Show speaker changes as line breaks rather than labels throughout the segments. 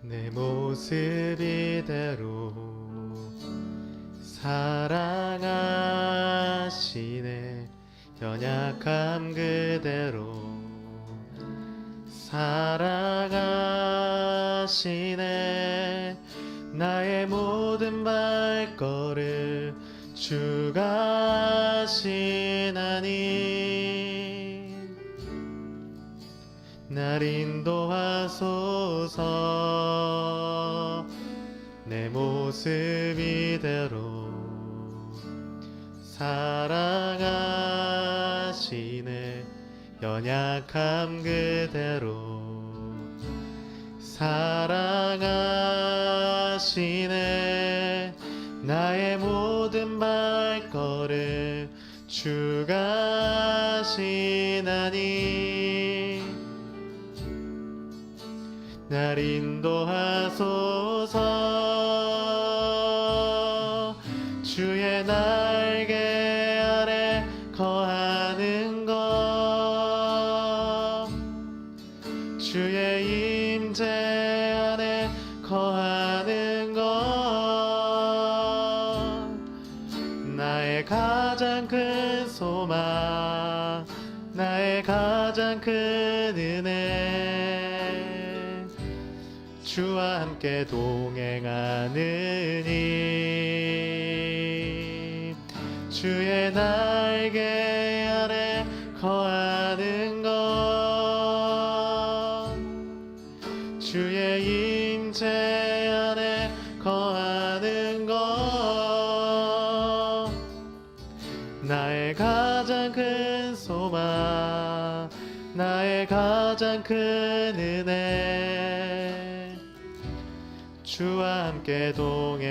내 모습 이대로 사랑하시네. 연약함 그대로 사랑하시네. 나의 모든 발걸음 주가 하시나니 날 인도하소서. 내 모습 이대로 사랑하시네. 연약함 그대로 사랑하시네. 나의 모든 발걸음 주가 하시나니 날 인도하소서. 주의 날개 아래 거하는 것, 주의 임재 안에 거하는 것, 나의 가장 큰 소망, 나의 가장 큰 은혜, 주와 함께 동행하느니 주의 날개 아래 거하는 것, 주의 임재 안에 거하는 것, 나의 가장 큰 소망, 나의 가장 큰 은혜, 주와 함께 동행하느니.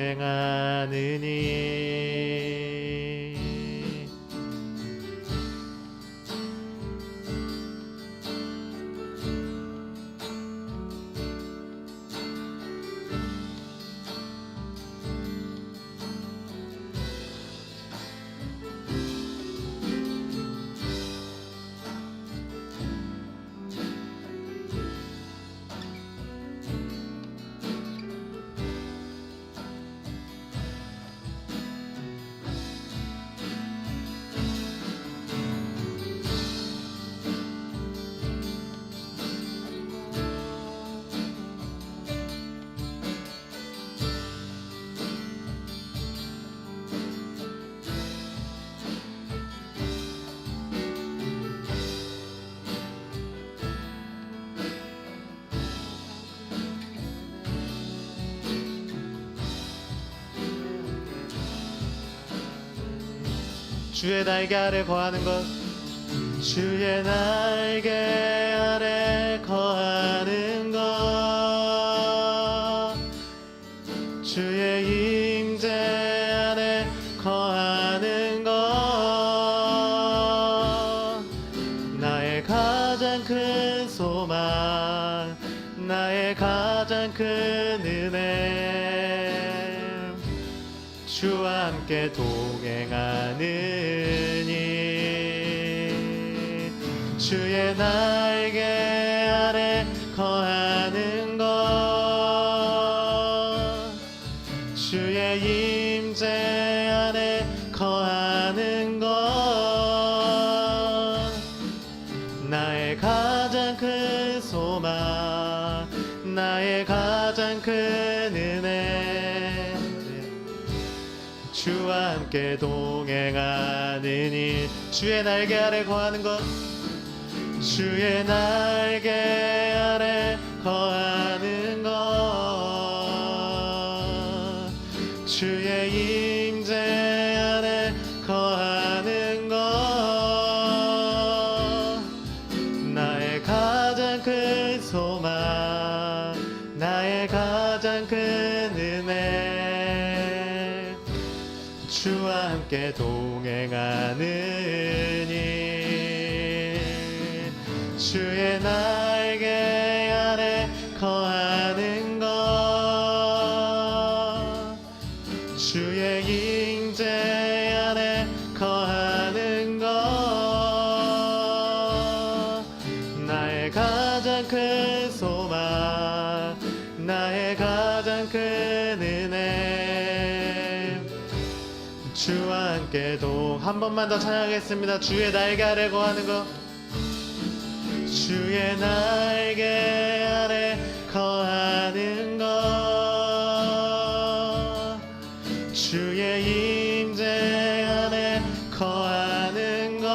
주의 날개 아래 거하는 것, 주의 날개 아래 거하는 것, 주의 임재 안에 거하는 것, 나의 가장 큰 소망, 나의 가장 큰 은혜, 주와 함께 동행하느니 주의 날개 아래 거하는 것, 주의 임재 안에 거하는 것, 나의 가장 큰 소망, 나의 가장 큰 은혜, 주와 함께 동행하느니 주의 날개 아래 거하는 것, 주의 날개 아래 거하는 것, 주의 임재 안에 거하는 것, 나의 가장 큰 소망, 나의 가장 큰 은혜, 주와 함께 동행하느니 주의 날개 아래 거하는 것, 주의 임재 안에 거하는 것, 나의 가장 큰 소망, 나의 가장 큰 은혜. 주와 함께 한 번만 더 찬양하겠습니다. 주의 날개 아래 거하는 것. 주의 날개 아래 거하는 것. 주의 임재 안에 거하는 것.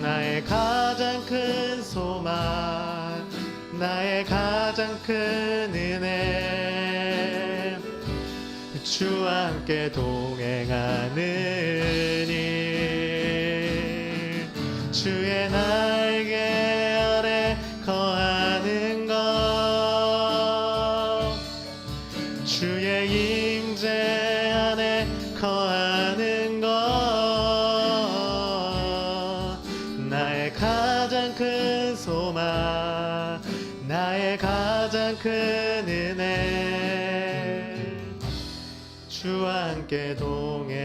나의 가장 큰 소망, 나의 가장 큰 은혜. 주와 함께 동행하느니 주의 날개 아래 거하는 것. 주의 임재 안에 거하는 것. 나의 가장 큰 소망, 나의 가장 큰 은혜. 주와 함께 동행하느니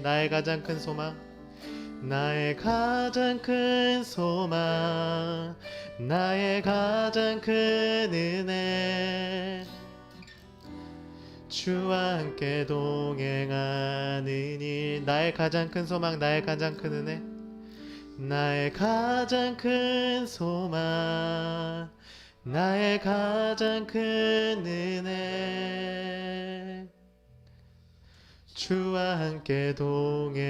나의 가장 큰 소망, 나의 가장 큰 소망, 나의 가장 큰 은혜. 주와 함께 동행하느니 나의 가장 큰 소망, 나의 가장 큰 은혜. 나의 가장 큰 소망, 나의 가장 큰 은혜. 주와 함께 동행하느니.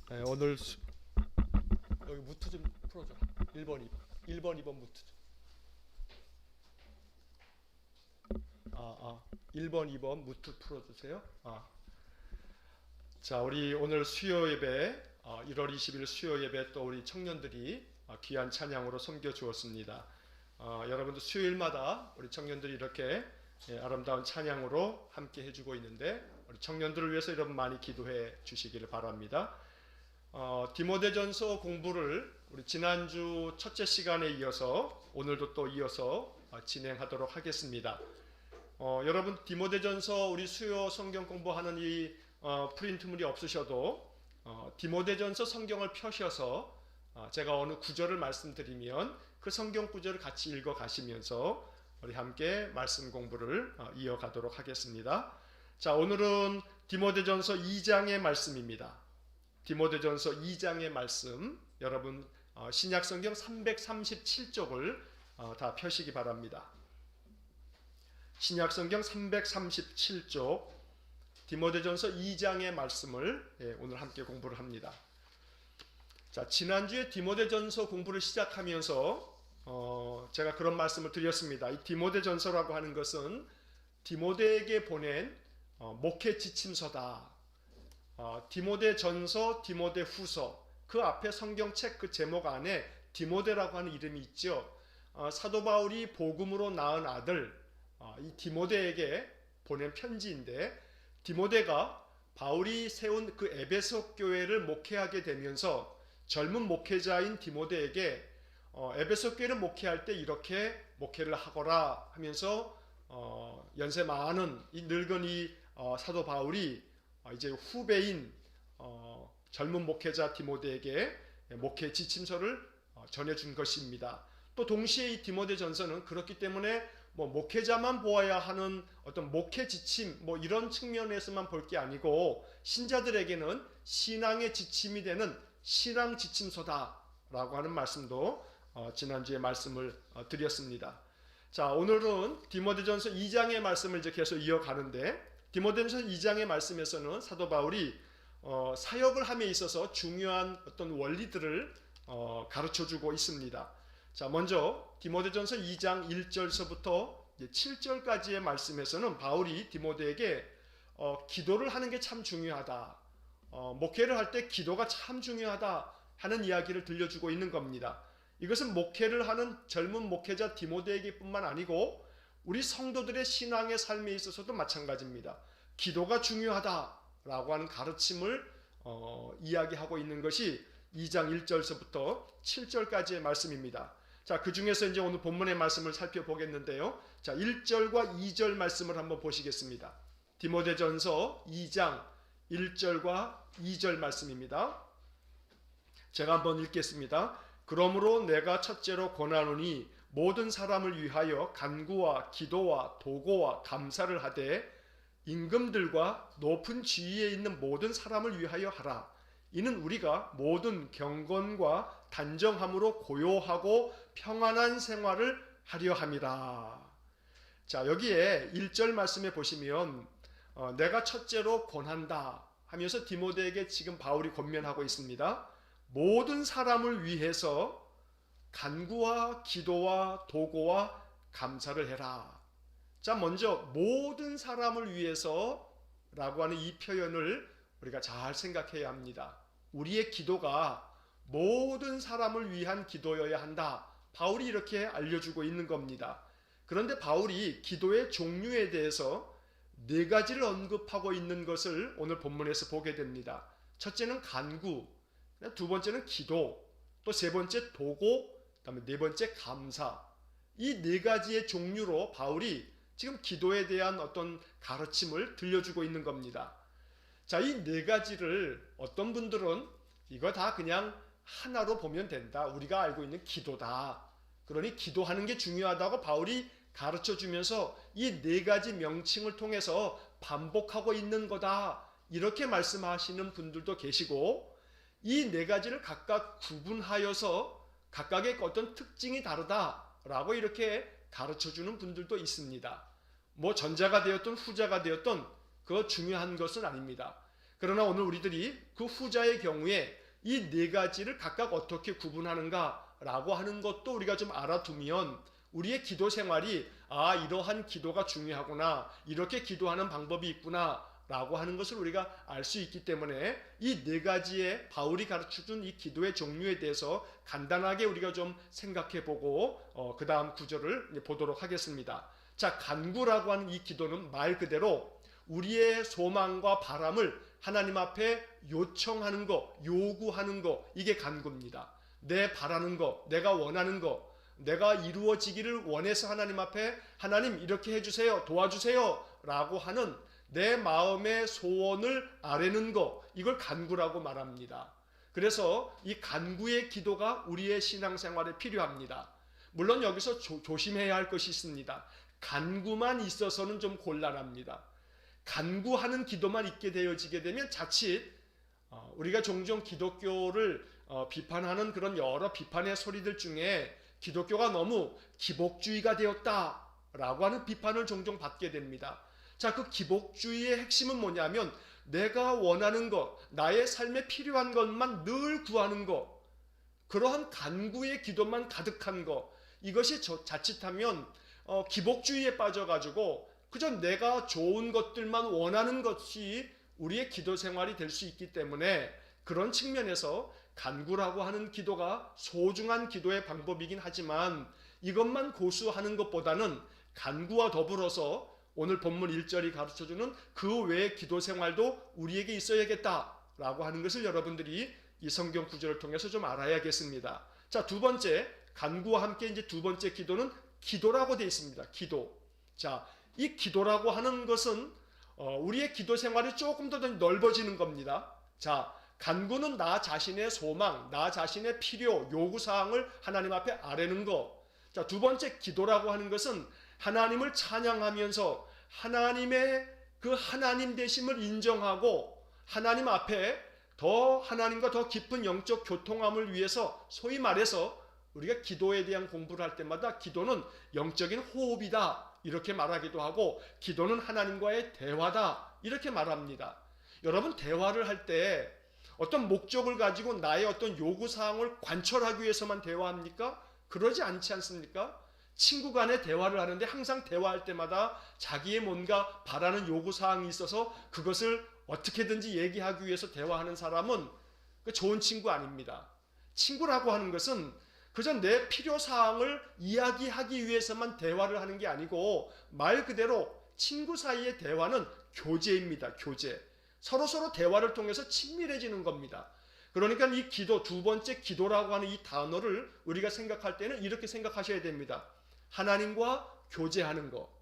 네, 오늘 여기 무트 좀 풀어줘. 1번, 2번 무트 좀. 1번, 2번 무트 풀어주세요. 자, 우리 오늘 수요 예배, 1월 20일 수요 예배 또 우리 청년들이 귀한 찬양으로 섬겨 주었습니다. 여러분도 수요일마다 우리 청년들이 이렇게 아름다운 찬양으로 함께 해주고 있는데 우리 청년들을 위해서 여러분 많이 기도해 주시기를 바랍니다. 디모데전서 공부를 우리 지난주 첫째 시간에 이어서 오늘도 또 이어서 진행하도록 하겠습니다. 여러분 디모데전서 우리 수요 성경 공부하는 이 프린트물이 없으셔도 디모데전서 성경을 펴셔서 제가 어느 구절을 말씀드리면 그 성경 구절을 같이 읽어 가시면서 우리 함께 말씀 공부를 이어가도록 하겠습니다. 자, 오늘은 디모데전서 2장의 말씀입니다. 디모데전서 2장의 말씀, 여러분 신약성경 337쪽을 다 펴시기 바랍니다. 신약성경 337쪽 디모데전서 2장의 말씀을 오늘 함께 공부를 합니다. 자, 지난주에 디모데전서 공부를 시작하면서 제가 그런 말씀을 드렸습니다. 이 디모데전서라고 하는 것은 디모데에게 보낸 목회 지침서다. 디모데전서, 디모데후서, 그 앞에 성경책 그 제목 안에 디모데라고 하는 이름이 있죠. 사도 바울이 복음으로 낳은 아들 이 디모데에게 보낸 편지인데, 디모데가 바울이 세운 그 에베소 교회를 목회하게 되면서 젊은 목회자인 디모데에게 에베소 교회를 목회할 때 이렇게 목회를 하거라 하면서 연세 많은 이 늙은이 사도 바울이 이제 후배인 젊은 목회자 디모데에게 목회 지침서를 전해준 것입니다. 또 동시에 이 디모데전서는 그렇기 때문에 목회자만 보아야 하는 어떤 목회 지침 이런 측면에서만 볼 게 아니고 신자들에게는 신앙의 지침이 되는 신앙 지침서다라고 하는 말씀도 지난주에 말씀을 드렸습니다. 자, 오늘은 디모데전서 2장의 말씀을 이제 계속 이어가는데, 디모데전서 2장의 말씀에서는 사도 바울이 사역을 함에 있어서 중요한 어떤 원리들을 가르쳐주고 있습니다. 자, 먼저 디모데전서 2장 1절서부터 7절까지의 말씀에서는 바울이 디모데에게 기도를 하는 게 참 중요하다. 목회를 할 때 기도가 참 중요하다 하는 이야기를 들려주고 있는 겁니다. 이것은 목회를 하는 젊은 목회자 디모데에게뿐만 아니고 우리 성도들의 신앙의 삶에 있어서도 마찬가지입니다. 기도가 중요하다라고 하는 가르침을 이야기하고 있는 것이 2장 1절서부터 7절까지의 말씀입니다. 자, 그 중에서 이제 오늘 본문의 말씀을 살펴보겠는데요. 자, 1절과 2절 말씀을 한번 보시겠습니다. 디모데전서 2장 1절과 2절 말씀입니다. 제가 한번 읽겠습니다. 그러므로 내가 첫째로 권하노니 모든 사람을 위하여 간구와 기도와 도고와 감사를 하되 임금들과 높은 지위에 있는 모든 사람을 위하여 하라. 이는 우리가 모든 경건과 단정함으로 고요하고 평안한 생활을 하려 함이라. 자, 여기에 1절 말씀에 보시면 내가 첫째로 권한다 하면서 디모데에게 지금 바울이 권면하고 있습니다. 모든 사람을 위해서 간구와 기도와 도고와 감사를 해라. 자, 먼저 모든 사람을 위해서 라고 하는 이 표현을 우리가 잘 생각해야 합니다. 우리의 기도가 모든 사람을 위한 기도여야 한다. 바울이 이렇게 알려주고 있는 겁니다. 그런데 바울이 기도의 종류에 대해서 네 가지를 언급하고 있는 것을 오늘 본문에서 보게 됩니다. 첫째는 간구, 두 번째는 기도, 또 세 번째 도고, 그다음에 네 번째 감사. 이 네 가지의 종류로 바울이 지금 기도에 대한 어떤 가르침을 들려주고 있는 겁니다. 자, 이 네 가지를 어떤 분들은 이거 다 그냥 하나로 보면 된다. 우리가 알고 있는 기도다. 그러니 기도하는 게 중요하다고 바울이 가르쳐 주면서 이 네 가지 명칭을 통해서 반복하고 있는 거다. 이렇게 말씀하시는 분들도 계시고, 이 네 가지를 각각 구분하여서 각각의 어떤 특징이 다르다라고 이렇게 가르쳐 주는 분들도 있습니다. 뭐 전자가 되었든 후자가 되었든 그거 중요한 것은 아닙니다. 그러나 오늘 우리들이 그 후자의 경우에 이 네 가지를 각각 어떻게 구분하는가라고 하는 것도 우리가 좀 알아두면 우리의 기도 생활이 이러한 기도가 중요하구나, 이렇게 기도하는 방법이 있구나 라고 하는 것을 우리가 알 수 있기 때문에 이 네 가지의 바울이 가르쳐준 이 기도의 종류에 대해서 간단하게 우리가 좀 생각해 보고 그 다음 구절을 보도록 하겠습니다. 자, 간구라고 하는 이 기도는 말 그대로 우리의 소망과 바람을 하나님 앞에 요청하는 거, 요구하는 거, 이게 간구입니다. 내 바라는 거, 내가 원하는 거, 내가 이루어지기를 원해서 하나님 앞에 하나님 이렇게 해주세요, 도와주세요 라고 하는 내 마음의 소원을 아뢰는 거, 이걸 간구라고 말합니다. 그래서 이 간구의 기도가 우리의 신앙생활에 필요합니다. 물론 여기서 조심해야 할 것이 있습니다. 간구만 있어서는 좀 곤란합니다. 간구하는 기도만 있게 되어지게 되면 자칫 우리가 종종 기독교를 비판하는 그런 여러 비판의 소리들 중에 기독교가 너무 기복주의가 되었다라고 하는 비판을 종종 받게 됩니다. 자, 그 기복주의의 핵심은 뭐냐면 내가 원하는 것, 나의 삶에 필요한 것만 늘 구하는 것, 그러한 간구의 기도만 가득한 것, 이것이 자칫하면 기복주의에 빠져가지고 그저 내가 좋은 것들만 원하는 것이 우리의 기도 생활이 될 수 있기 때문에 그런 측면에서 간구라고 하는 기도가 소중한 기도의 방법이긴 하지만 이것만 고수하는 것보다는 간구와 더불어서 오늘 본문 1절이 가르쳐주는 그 외의 기도 생활도 우리에게 있어야겠다라고 하는 것을 여러분들이 이 성경 구절을 통해서 좀 알아야겠습니다. 자, 두 번째, 간구와 함께 이제 두 번째 기도는 기도라고 되어 있습니다. 기도. 자, 이 기도라고 하는 것은 우리의 기도 생활이 조금 더 넓어지는 겁니다. 자, 간구는 나 자신의 소망, 나 자신의 필요, 요구사항을 하나님 앞에 아뢰는 것. 자, 두 번째 기도라고 하는 것은 하나님을 찬양하면서 하나님의 그 하나님 되심을 인정하고 하나님 앞에 더 하나님과 더 깊은 영적 교통함을 위해서, 소위 말해서 우리가 기도에 대한 공부를 할 때마다 기도는 영적인 호흡이다 이렇게 말하기도 하고, 기도는 하나님과의 대화다 이렇게 말합니다. 여러분, 대화를 할 때 어떤 목적을 가지고 나의 어떤 요구사항을 관철하기 위해서만 대화합니까? 그러지 않지 않습니까? 친구 간에 대화를 하는데 항상 대화할 때마다 자기의 뭔가 바라는 요구사항이 있어서 그것을 어떻게든지 얘기하기 위해서 대화하는 사람은 좋은 친구 아닙니다. 친구라고 하는 것은 그저 내 필요사항을 이야기하기 위해서만 대화를 하는 게 아니고 말 그대로 친구 사이의 대화는 교제입니다. 교제. 서로서로 대화를 통해서 친밀해지는 겁니다. 그러니까 이 기도, 두 번째 기도라고 하는 이 단어를 우리가 생각할 때는 이렇게 생각하셔야 됩니다. 하나님과 교제하는 거,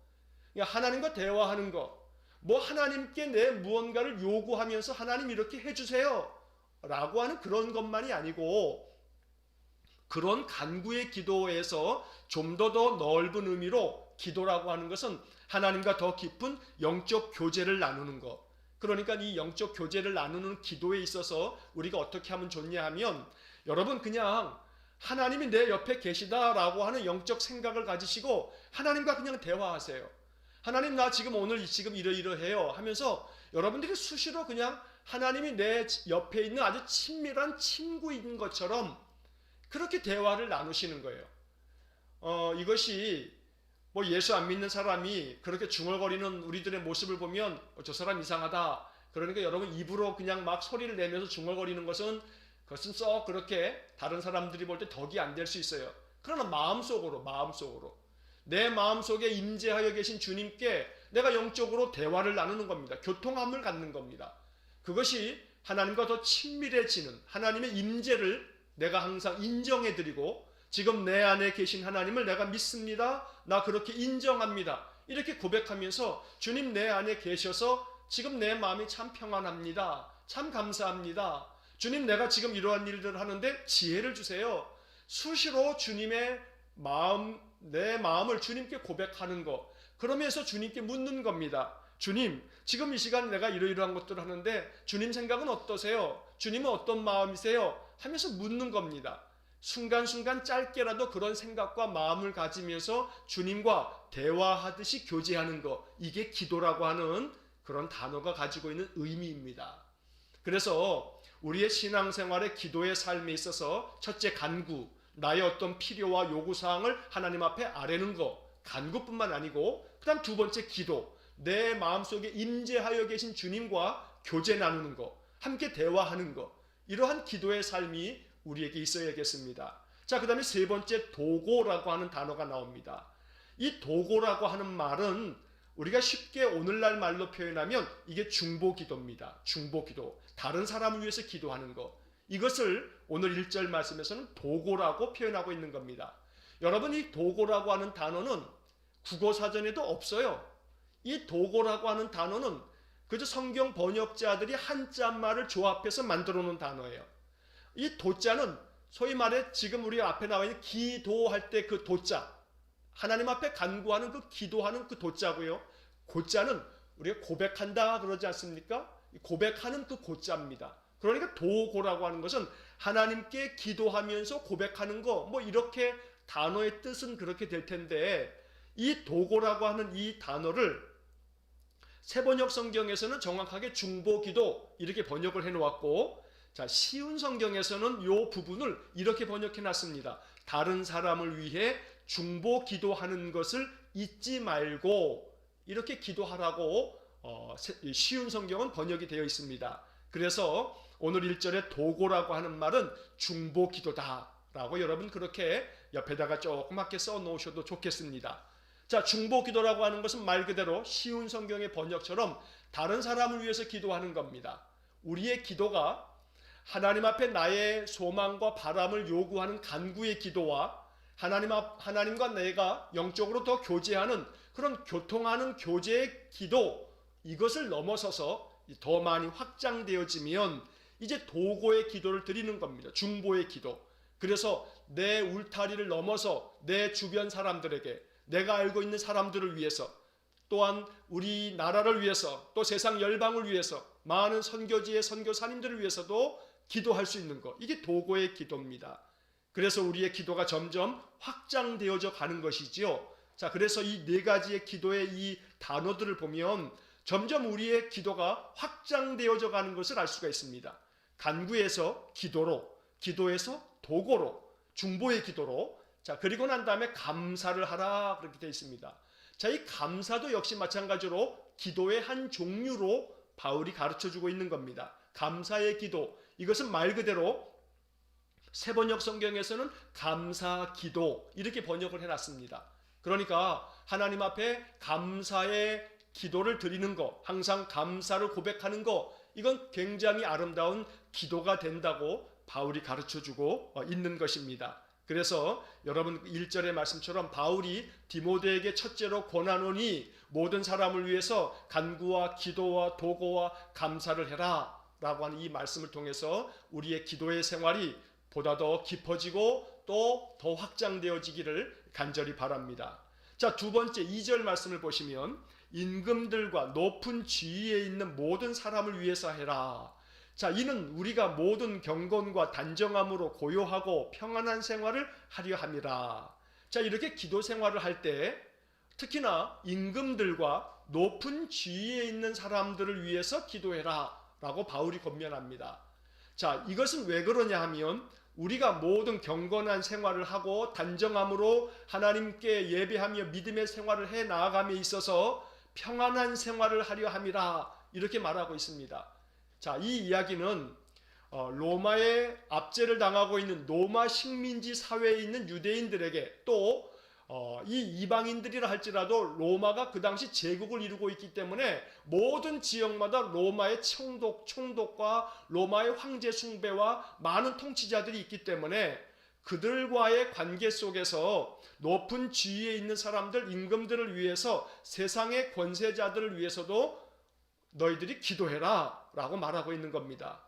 하나님과 대화하는 거, 뭐 하나님께 내 무언가를 요구하면서 하나님 이렇게 해주세요 라고 하는 그런 것만이 아니고 그런 간구의 기도에서 좀 더 넓은 의미로 기도라고 하는 것은 하나님과 더 깊은 영적 교제를 나누는 것. 그러니까 이 영적 교제를 나누는 기도에 있어서 우리가 어떻게 하면 좋냐 하면 여러분 그냥 하나님이 내 옆에 계시다라고 하는 영적 생각을 가지시고 하나님과 그냥 대화하세요. 하나님 나 지금 오늘 지금 이러이러해요 하면서 여러분들이 수시로 그냥 하나님이 내 옆에 있는 아주 친밀한 친구인 것처럼 그렇게 대화를 나누시는 거예요. 이것이 뭐 예수 안 믿는 사람이 그렇게 중얼거리는 우리들의 모습을 보면 저 사람 이상하다. 그러니까 여러분 입으로 그냥 막 소리를 내면서 중얼거리는 것은 그것은 썩 그렇게 다른 사람들이 볼 때 덕이 안 될 수 있어요. 그러나 마음속으로 내 마음속에 임재하여 계신 주님께 내가 영적으로 대화를 나누는 겁니다. 교통함을 갖는 겁니다. 그것이 하나님과 더 친밀해지는 하나님의 임재를 내가 항상 인정해드리고 지금 내 안에 계신 하나님을 내가 믿습니다. 나 그렇게 인정합니다. 이렇게 고백하면서 주님 내 안에 계셔서 지금 내 마음이 참 평안합니다. 참 감사합니다. 주님 내가 지금 이러한 일들을 하는데 지혜를 주세요. 수시로 주님의 마음, 내 마음을 주님께 고백하는 것. 그러면서 주님께 묻는 겁니다. 주님 지금 이 시간 내가 이러이러한 것들을 하는데 주님 생각은 어떠세요? 주님은 어떤 마음이세요? 하면서 묻는 겁니다. 순간순간 짧게라도 그런 생각과 마음을 가지면서 주님과 대화하듯이 교제하는 것, 이게 기도라고 하는 그런 단어가 가지고 있는 의미입니다. 그래서 우리의 신앙생활의 기도의 삶에 있어서 첫째 간구, 나의 어떤 필요와 요구사항을 하나님 앞에 아뢰는 것, 간구뿐만 아니고 그 다음 두 번째 기도, 내 마음속에 임재하여 계신 주님과 교제 나누는 것, 함께 대화하는 것, 이러한 기도의 삶이 우리에게 있어야겠습니다. 자, 그 다음에 세 번째 도고라고 하는 단어가 나옵니다. 이 도고라고 하는 말은 우리가 쉽게 오늘날 말로 표현하면 이게 중보기도입니다. 중보기도. 다른 사람을 위해서 기도하는 것. 이것을 오늘 1절 말씀에서는 도고라고 표현하고 있는 겁니다. 여러분 이 도고라고 하는 단어는 국어사전에도 없어요. 이 도고라고 하는 단어는 그저 성경 번역자들이 한자말을 조합해서 만들어 놓은 단어예요. 이 도자는 소위 말해 지금 우리 앞에 나와 있는 기도할 때 그 도자, 하나님 앞에 간구하는 그 기도하는 그 도자고요. 고자는 우리가 고백한다 그러지 않습니까? 고백하는 그 고자입니다. 그러니까 도고라고 하는 것은 하나님께 기도하면서 고백하는 거, 뭐 이렇게 단어의 뜻은 그렇게 될 텐데 이 도고라고 하는 이 단어를 새번역 성경에서는 정확하게 중보기도 이렇게 번역을 해놓았고, 자 쉬운 성경에서는 이 부분을 이렇게 번역해 놨습니다. 다른 사람을 위해 중보기도하는 것을 잊지 말고 이렇게 기도하라고 쉬운 성경은 번역이 되어 있습니다. 그래서 오늘 1절에 도고라고 하는 말은 중보기도다 라고 여러분 그렇게 옆에다가 조그맣게 써 놓으셔도 좋겠습니다. 자, 중보기도라고 하는 것은 말 그대로 쉬운 성경의 번역처럼 다른 사람을 위해서 기도하는 겁니다. 우리의 기도가 하나님 앞에 나의 소망과 바람을 요구하는 간구의 기도와 하나님과 내가 영적으로 더 교제하는 그런 교통하는 교제의 기도, 이것을 넘어서서 더 많이 확장되어지면 이제 도고의 기도를 드리는 겁니다. 중보의 기도. 그래서 내 울타리를 넘어서 내 주변 사람들에게, 내가 알고 있는 사람들을 위해서, 또한 우리나라를 위해서, 또 세상 열방을 위해서, 많은 선교지의 선교사님들을 위해서도 기도할 수 있는 것, 이게 도고의 기도입니다. 그래서 우리의 기도가 점점 확장되어져 가는 것이지요. 자, 그래서 이 네 가지의 기도의 이 단어들을 보면 점점 우리의 기도가 확장되어져 가는 것을 알 수가 있습니다. 간구에서 기도로, 기도에서 도고로, 중보의 기도로, 자, 그리고 난 다음에 감사를 하라 그렇게 되어 있습니다. 자, 이 감사도 역시 마찬가지로 기도의 한 종류로 바울이 가르쳐주고 있는 겁니다. 감사의 기도, 이것은 말 그대로 세번역 성경에서는 감사 기도 이렇게 번역을 해놨습니다. 그러니까 하나님 앞에 감사의 기도를 드리는 것, 항상 감사를 고백하는 것, 이건 굉장히 아름다운 기도가 된다고 바울이 가르쳐주고 있는 것입니다. 그래서 여러분 1절의 말씀처럼 바울이 디모데에게 첫째로 권하노니 모든 사람을 위해서 간구와 기도와 도고와 감사를 해라 라고 하는 이 말씀을 통해서 우리의 기도의 생활이 보다 더 깊어지고 또 더 확장되어지기를 간절히 바랍니다. 자, 두 번째 2절 말씀을 보시면 임금들과 높은 지위에 있는 모든 사람을 위해서 해라. 자, 이는 우리가 모든 경건과 단정함으로 고요하고 평안한 생활을 하려 함이라. 자, 이렇게 기도 생활을 할 때 특히나 임금들과 높은 지위에 있는 사람들을 위해서 기도해라 라고 바울이 권면합니다. 자, 이것은 왜 그러냐 하면 우리가 모든 경건한 생활을 하고 단정함으로 하나님께 예배하며 믿음의 생활을 해 나아감에 있어서 평안한 생활을 하려 함이라 이렇게 말하고 있습니다. 자, 이 이야기는 로마의 압제를 당하고 있는 로마 식민지 사회에 있는 유대인들에게 또 이 이방인들이라 할지라도 로마가 그 당시 제국을 이루고 있기 때문에 모든 지역마다 로마의 총독과 로마의 황제 숭배와 많은 통치자들이 있기 때문에 그들과의 관계 속에서 높은 지위에 있는 사람들, 임금들을 위해서 세상의 권세자들을 위해서도 너희들이 기도해라 라고 말하고 있는 겁니다.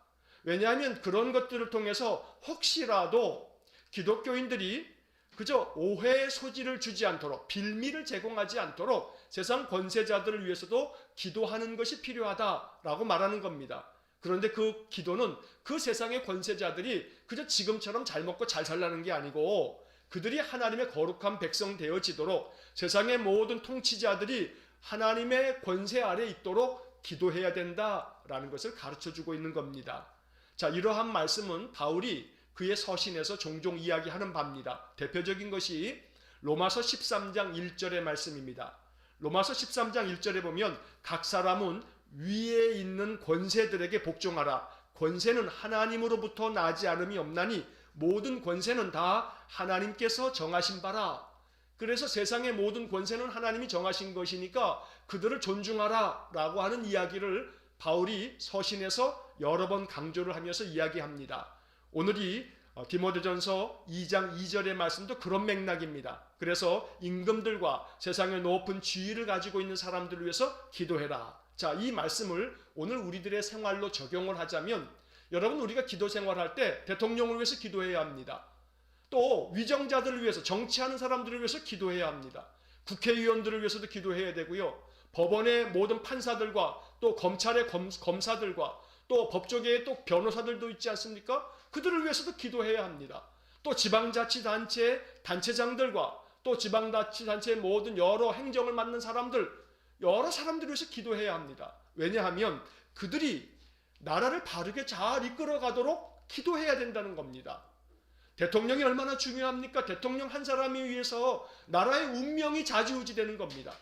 왜냐하면 그런 것들을 통해서 혹시라도 기독교인들이 그저 오해의 소지를 주지 않도록 빌미를 제공하지 않도록 세상 권세자들을 위해서도 기도하는 것이 필요하다라고 말하는 겁니다. 그런데 그 기도는 그 세상의 권세자들이 그저 지금처럼 잘 먹고 잘 살라는 게 아니고 그들이 하나님의 거룩한 백성 되어지도록 세상의 모든 통치자들이 하나님의 권세 아래 있도록 기도해야 된다라는 것을 가르쳐주고 있는 겁니다. 자, 이러한 말씀은 바울이 그의 서신에서 종종 이야기하는 바입니다. 대표적인 것이 로마서 13장 1절의 말씀입니다. 로마서 13장 1절에 보면 각 사람은 위에 있는 권세들에게 복종하라. 권세는 하나님으로부터 나지 않음이 없나니 모든 권세는 다 하나님께서 정하신 바라. 그래서 세상의 모든 권세는 하나님이 정하신 것이니까 그들을 존중하라 라고 하는 이야기를 바울이 서신에서 여러 번 강조를 하면서 이야기합니다. 오늘이 디모데전서 2장 2절의 말씀도 그런 맥락입니다. 그래서 임금들과 세상의 높은 지위를 가지고 있는 사람들을 위해서 기도해라. 자, 이 말씀을 오늘 우리들의 생활로 적용을 하자면 여러분 우리가 기도 생활할 때 대통령을 위해서 기도해야 합니다. 또 위정자들을 위해서 정치하는 사람들을 위해서 기도해야 합니다. 국회의원들을 위해서도 기도해야 되고요. 법원의 모든 판사들과 또 검찰의 검사들과 또 법조계의 또 변호사들도 있지 않습니까? 그들을 위해서도 기도해야 합니다. 또 지방자치단체 단체장들과 또 지방자치단체의 모든 여러 행정을 맡는 사람들, 여러 사람들을 위해서 기도해야 합니다. 왜냐하면 그들이 나라를 바르게 잘 이끌어가도록 기도해야 된다는 겁니다. 대통령이 얼마나 중요합니까? 대통령 한 사람이 위해서 나라의 운명이 좌지우지되는 겁니다.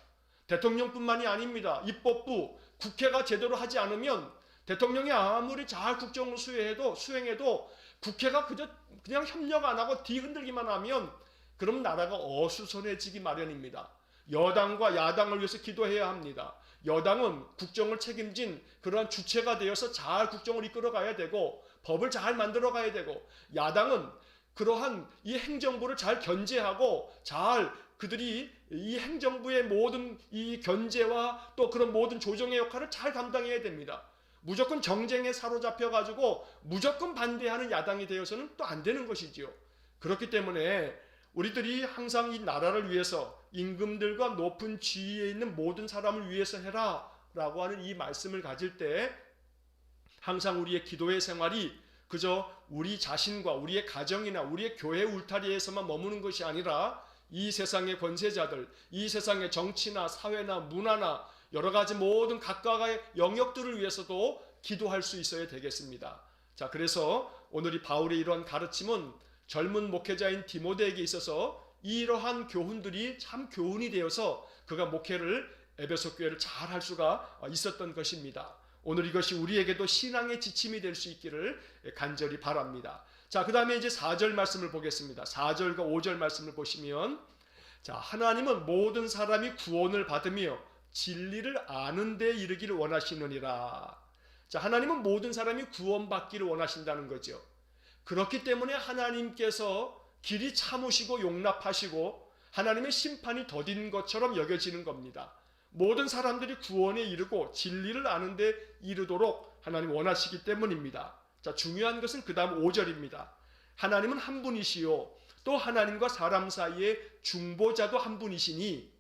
대통령뿐만이 아닙니다. 입법부, 국회가 제대로 하지 않으면 대통령이 아무리 잘 국정을 수행해도 국회가 그냥 협력 안 하고 뒤흔들기만 하면 그럼 나라가 어수선해지기 마련입니다. 여당과 야당을 위해서 기도해야 합니다. 여당은 국정을 책임진 그러한 주체가 되어서 잘 국정을 이끌어 가야 되고 법을 잘 만들어 가야 되고 야당은 그러한 이 행정부를 잘 견제하고 잘 그들이 이 행정부의 모든 이 견제와 또 그런 모든 조정의 역할을 잘 감당해야 됩니다. 무조건 정쟁에 사로잡혀 가지고 무조건 반대하는 야당이 되어서는 또 안 되는 것이지요. 그렇기 때문에 우리들이 항상 이 나라를 위해서 임금들과 높은 지위에 있는 모든 사람을 위해서 해라 라고 하는 이 말씀을 가질 때 항상 우리의 기도의 생활이 그저 우리 자신과 우리의 가정이나 우리의 교회 울타리에서만 머무는 것이 아니라 이 세상의 권세자들, 이 세상의 정치나 사회나 문화나 여러 가지 모든 각각의 영역들을 위해서도 기도할 수 있어야 되겠습니다. 자, 그래서 오늘 이 바울의 이러한 가르침은 젊은 목회자인 디모데에게 있어서 이러한 교훈들이 참 교훈이 되어서 그가 목회를 에베소 교회를 잘 할 수가 있었던 것입니다. 오늘 이것이 우리에게도 신앙의 지침이 될 수 있기를 간절히 바랍니다. 자, 그 다음에 이제 4절 말씀을 보겠습니다. 4절과 5절 말씀을 보시면, 자, 하나님은 모든 사람이 구원을 받으며 진리를 아는 데 이르기를 원하시느니라. 자, 하나님은 모든 사람이 구원받기를 원하신다는 거죠. 그렇기 때문에 하나님께서 길이 참으시고 용납하시고 하나님의 심판이 더딘 것처럼 여겨지는 겁니다. 모든 사람들이 구원에 이르고 진리를 아는 데 이르도록 하나님 원하시기 때문입니다. 자, 중요한 것은 그 다음 5절입니다. 하나님은 한 분이시요 또 하나님과 사람 사이의 중보자도 한 분이시니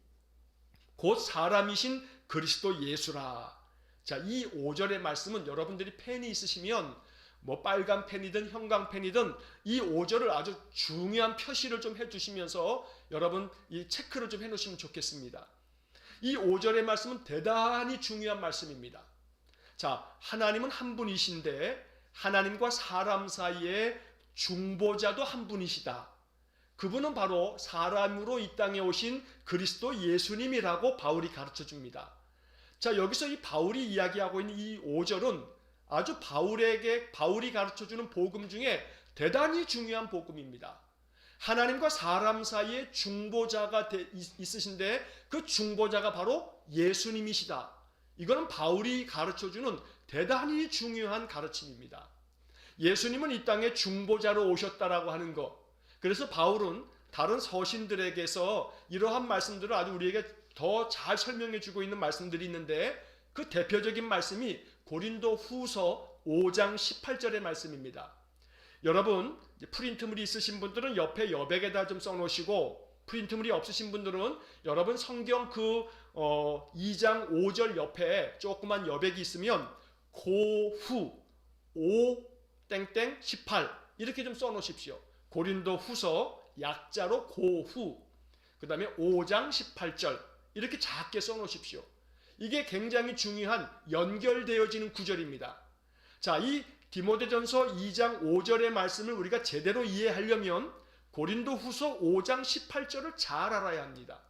곧 사람이신 그리스도 예수라. 자, 이 5절의 말씀은 여러분들이 펜이 있으시면 뭐 빨간 펜이든 형광 펜이든 이 5절을 아주 중요한 표시를 좀 해주시면서 여러분 이 체크를 좀 해놓으시면 좋겠습니다. 이 5절의 말씀은 대단히 중요한 말씀입니다. 자, 하나님은 한 분이신데 하나님과 사람 사이에 중보자도 한 분이시다. 그분은 바로 사람으로 이 땅에 오신 그리스도 예수님이라고 바울이 가르쳐 줍니다. 자, 여기서 이 바울이 이야기하고 있는 이 5절은 아주 바울이 가르쳐 주는 복음 중에 대단히 중요한 복음입니다. 하나님과 사람 사이에 중보자가 있으신데 그 중보자가 바로 예수님이시다. 이거는 바울이 가르쳐주는 대단히 중요한 가르침입니다. 예수님은 이 땅에 중보자로 오셨다라고 하는 것. 그래서 바울은 다른 서신들에게서 이러한 말씀들을 아주 우리에게 더 잘 설명해 주고 있는 말씀들이 있는데 그 대표적인 말씀이 고린도 후서 5장 18절의 말씀입니다. 여러분 프린트물이 있으신 분들은 옆에 여백에다 좀 써놓으시고 프린트물이 없으신 분들은 여러분 성경 그 2장 5절 옆에 조그만 여백이 있으면 고후 5땡땡18 이렇게 좀 써놓으십시오. 고린도 후서 약자로 고후 그 다음에 5장 18절 이렇게 작게 써놓으십시오. 이게 굉장히 중요한 연결되어지는 구절입니다. 자, 이 디모데전서 2장 5절의 말씀을 우리가 제대로 이해하려면 고린도 후서 5장 18절을 잘 알아야 합니다.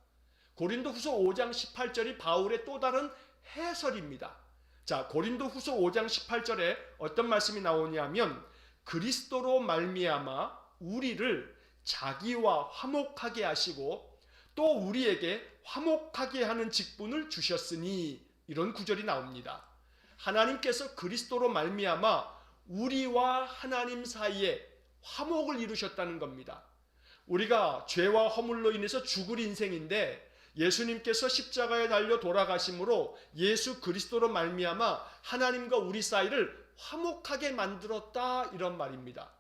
고린도 후서 5장 18절이 바울의 또 다른 해설입니다. 자, 고린도 후서 5장 18절에 어떤 말씀이 나오냐면 그리스도로 말미암아 우리를 자기와 화목하게 하시고 또 우리에게 화목하게 하는 직분을 주셨으니 이런 구절이 나옵니다. 하나님께서 그리스도로 말미암아 우리와 하나님 사이에 화목을 이루셨다는 겁니다. 우리가 죄와 허물로 인해서 죽을 인생인데 예수님께서 십자가에 달려 돌아가심으로 예수 그리스도로 말미암아 하나님과 우리 사이를 화목하게 만들었다 이런 말입니다.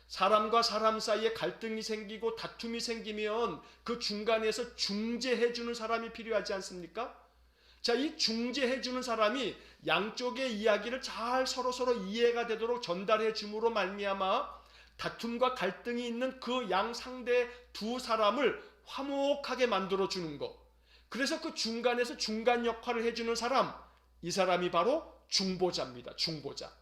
사람과 사람 사이에 갈등이 생기고 다툼이 생기면 그 중간에서 중재해주는 사람이 필요하지 않습니까? 자, 이 중재해주는 사람이 양쪽의 이야기를 잘 서로 이해가 되도록 전달해 줌으로 말미암아 다툼과 갈등이 있는 그 양 상대 두 사람을 화목하게 만들어주는 것. 그래서 그 중간에서 중간 역할을 해주는 사람, 이 사람이 바로 중보자입니다. 중보자.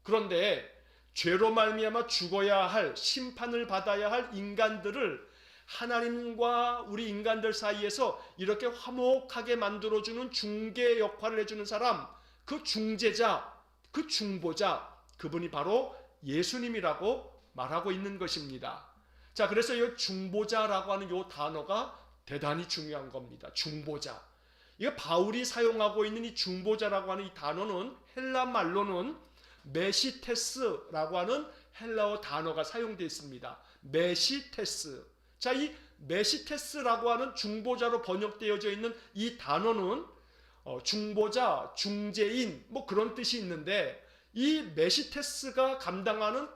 그런데 죄로 말미암아 죽어야 할 심판을 받아야 할 인간들을 하나님과 우리 인간들 사이에서 이렇게 화목하게 만들어주는 중개 역할을 해주는 사람, 그 중재자, 그 중보자, 그분이 바로 예수님이라고 말하고 있는 것입니다. 자, 그래서 이 중보자라고 하는 이 단어가 대단히 중요한 겁니다. 중보자. 이거 바울이 사용하고 있는 이 중보자라고 하는 이 단어는 헬라 말로는 메시테스라고 하는 헬라어 단어가 사용되어 있습니다. 메시테스. 자, 이 메시테스라고 하는 중보자로 번역되어져 있는 이 단어는 중보자, 중재인 뭐 그런 뜻이 있는데 이 메시테스가 감당하는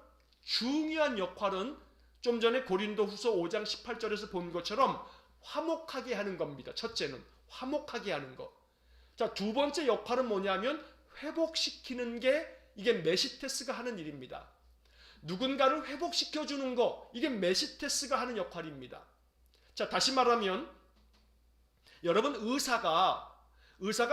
중요한 역할은 좀 전에 고린도 후서 5장 18절에서 본 것처럼 화목하게 하는 겁니다. 첫째는 화목하게 하는 것. 자, 두 번째 역할은 뭐냐면 회복시키는 게 이게 메시테스가 하는 일입니다. 누군가를 회복시켜주는 거, 이게 메시테스가 하는 역할입니다. 자, 다시 말하면 여러분 의사가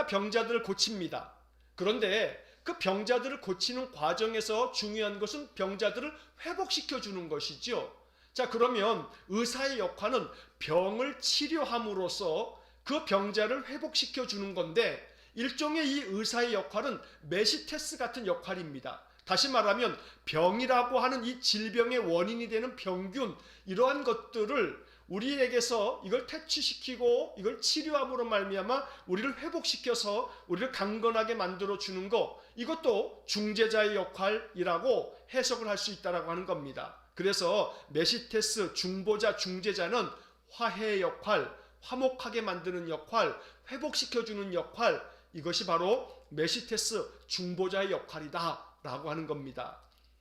병자들을 고칩니다. 그런데 그 병자들을 고치는 과정에서 중요한 것은 병자들을 회복시켜주는 것이죠. 자, 그러면 의사의 역할은 병을 치료함으로써 그 병자를 회복시켜 주는 건데, 일종의 이 의사의 역할은 메시테스 같은 역할입니다. 다시 말하면 병이라고 하는 이 질병의 원인이 되는 병균, 이러한 것들을 우리에게서 이걸 퇴치시키고 이걸 치료함으로 말미암아 우리를 회복시켜서 우리를 강건하게 만들어 주는 것, 이것도 중재자의 역할이라고 해석을 할 수 있다라고 하는 겁니다. 그래서 메시테스, 중보자, 중재자는 화해의 역할, 화목하게 만드는 역할, 회복시켜주는 역할, 이것이 바로 메시테스, 중보자의 역할이다 라고 하는 겁니다.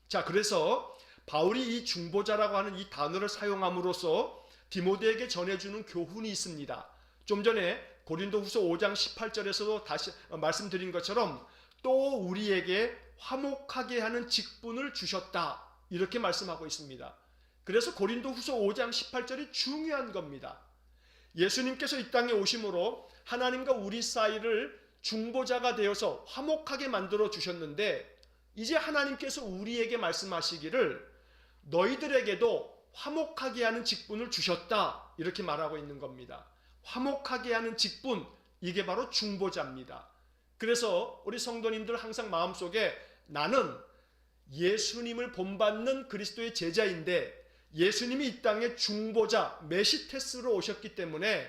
자, 그래서 바울이 이 중보자라고 하는 이 단어를 사용함으로써 디모데에게 전해주는 교훈이 있습니다. 좀 전에 고린도후서 5장 18절에서도 다시 말씀드린 것처럼 또 우리에게 화목하게 하는 직분을 주셨다, 이렇게 말씀하고 있습니다. 그래서 고린도후서 5장 18절이 중요한 겁니다. 예수님께서 이 땅에 오심으로 하나님과 우리 사이를 중보자가 되어서 화목하게 만들어 주셨는데, 이제 하나님께서 우리에게 말씀하시기를 너희들에게도 화목하게 하는 직분을 주셨다, 이렇게 말하고 있는 겁니다. 화목하게 하는 직분, 이게 바로 중보자입니다. 그래서 우리 성도님들 항상 마음속에 나는 예수님을 본받는 그리스도의 제자인데 예수님이 이 땅에 중보자, 메시테스로 오셨기 때문에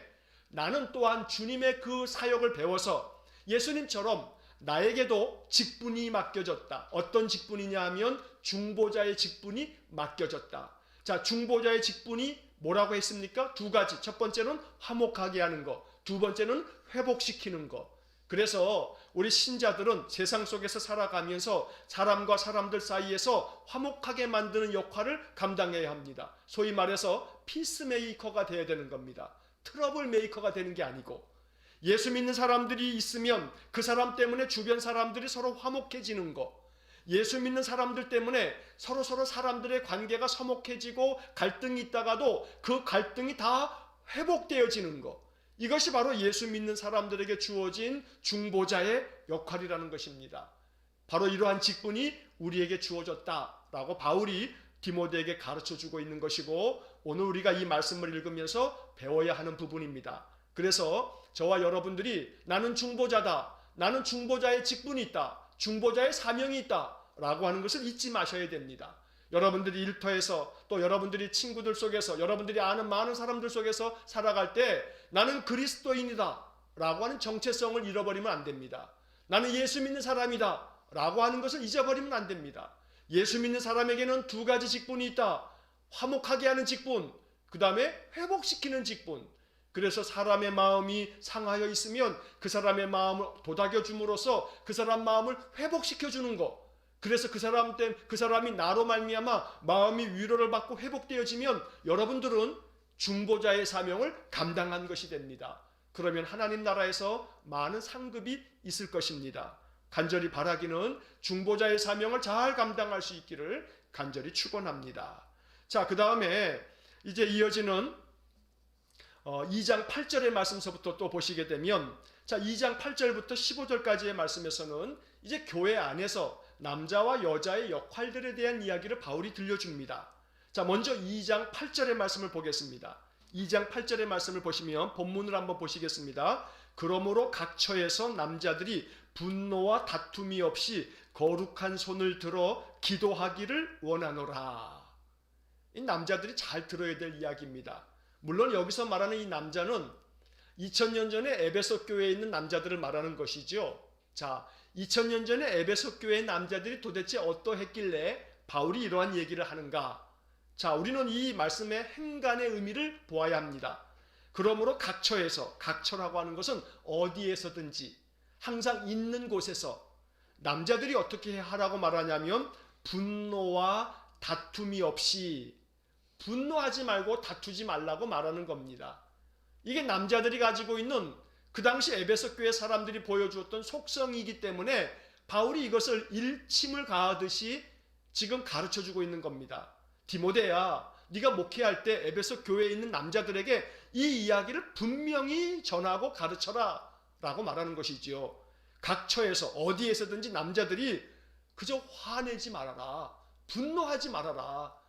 나는 또한 주님의 그 사역을 배워서 예수님처럼 나에게도 직분이 맡겨졌다. 어떤 직분이냐 하면 중보자의 직분이 맡겨졌다. 자, 중보자의 직분이 뭐라고 했습니까? 두 가지. 첫 번째는 화목하게 하는 것, 두 번째는 회복시키는 것. 그래서 우리 신자들은 세상 속에서 살아가면서 사람과 사람들 사이에서 화목하게 만드는 역할을 감당해야 합니다. 소위 말해서 피스메이커가 되어야 되는 겁니다. 트러블 메이커가 되는 게 아니고, 예수 믿는 사람들이 있으면 그 사람 때문에 주변 사람들이 서로 화목해지는 것, 예수 믿는 사람들 때문에 서로 사람들의 관계가 서먹해지고 갈등이 있다가도 그 갈등이 다 회복되어지는 것, 이것이 바로 예수 믿는 사람들에게 주어진 중보자의 역할이라는 것입니다. 바로 이러한 직분이 우리에게 주어졌다라고 바울이 디모데에게 가르쳐주고 있는 것이고, 오늘 우리가 이 말씀을 읽으면서 배워야 하는 부분입니다. 그래서 저와 여러분들이 나는 중보자다, 나는 중보자의 직분이 있다, 중보자의 사명이 있다 라고 하는 것을 잊지 마셔야 됩니다. 여러분들이 일터에서, 또 여러분들이 친구들 속에서, 여러분들이 아는 많은 사람들 속에서 살아갈 때 나는 그리스도인이다 라고 하는 정체성을 잃어버리면 안 됩니다. 나는 예수 믿는 사람이다 라고 하는 것을 잊어버리면 안 됩니다. 예수 믿는 사람에게는 두 가지 직분이 있다. 화목하게 하는 직분, 그 다음에 회복시키는 직분. 그래서 사람의 마음이 상하여 있으면 그 사람의 마음을 도닥여 줌으로써 그 사람 마음을 회복시켜 주는 것. 그래서 그 사람이 나로 말미암아 마음이 위로를 받고 회복되어지면 여러분들은 중보자의 사명을 감당한 것이 됩니다. 그러면 하나님 나라에서 많은 상급이 있을 것입니다. 간절히 바라기는 중보자의 사명을 잘 감당할 수 있기를 간절히 축원합니다. 자, 그 다음에 이제 이어지는 2장 8절의 말씀서부터 또 보시게 되면, 자, 2장 8절부터 15절까지의 말씀에서는 이제 교회 안에서 남자와 여자의 역할들에 대한 이야기를 바울이 들려줍니다. 자, 먼저 2장 8절의 말씀을 보겠습니다. 2장 8절의 말씀을 보시면 본문을 한번 보시겠습니다. 그러므로 각 처에서 남자들이 분노와 다툼이 없이 거룩한 손을 들어 기도하기를 원하노라. 이 남자들이 잘 들어야 될 이야기입니다. 물론 여기서 말하는 이 남자는 2000년 전에 에베소 교회에 있는 남자들을 말하는 것이죠. 자, 2000년 전에 에베소 교회의 남자들이 도대체 어떠했길래 바울이 이러한 얘기를 하는가? 자, 우리는 이 말씀의 행간의 의미를 보아야 합니다. 그러므로 각 처에서, 각 처라고 하는 것은 어디에서든지 항상 있는 곳에서 남자들이 어떻게 하라고 말하냐면 분노와 다툼이 없이, 분노하지 말고 다투지 말라고 말하는 겁니다. 이게 남자들이 가지고 있는 그 당시 에베소 교회 사람들이 보여주었던 속성이기 때문에 바울이 이것을 일침을 가하듯이 지금 가르쳐주고 있는 겁니다. 디모데야, 네가 목회할 때 에베소 교회에 있는 남자들에게 이 이야기를 분명히 전하고 가르쳐라 라고 말하는 것이지요. 각 처에서 어디에서든지 남자들이 그저 화내지 말아라, 분노하지 말아라.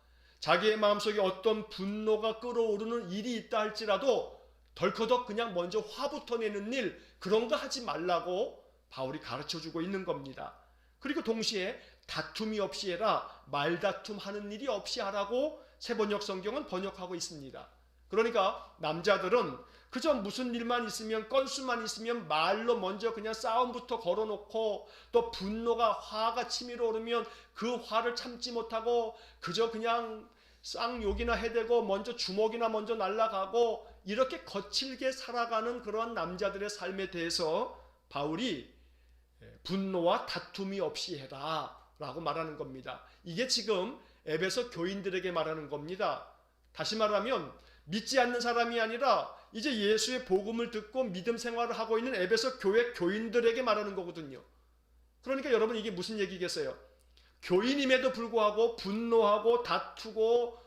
자기의 마음속에 어떤 분노가 끓어오르는 일이 있다 할지라도 덜커덕 그냥 먼저 화부터 내는 일, 그런 거 하지 말라고 바울이 가르쳐주고 있는 겁니다. 그리고 동시에 다툼이 없이 해라, 말다툼 하는 일이 없이 하라고 새번역 성경은 번역하고 있습니다. 그러니까 남자들은 그저 무슨 일만 있으면, 건수만 있으면 말로 먼저 그냥 싸움부터 걸어놓고, 또 분노가, 화가 치밀어 오르면 그 화를 참지 못하고 그저 그냥 쌍욕이나 해대고 먼저 주먹이나 먼저 날아가고, 이렇게 거칠게 살아가는 그러한 남자들의 삶에 대해서 바울이 분노와 다툼이 없이 해라 라고 말하는 겁니다. 이게 지금 에베소 교인들에게 말하는 겁니다. 다시 말하면 믿지 않는 사람이 아니라 이제 예수의 복음을 듣고 믿음 생활을 하고 있는 에베소 교회 교인들에게 말하는 거거든요. 그러니까 여러분, 이게 무슨 얘기겠어요? 교인임에도 불구하고 분노하고 다투고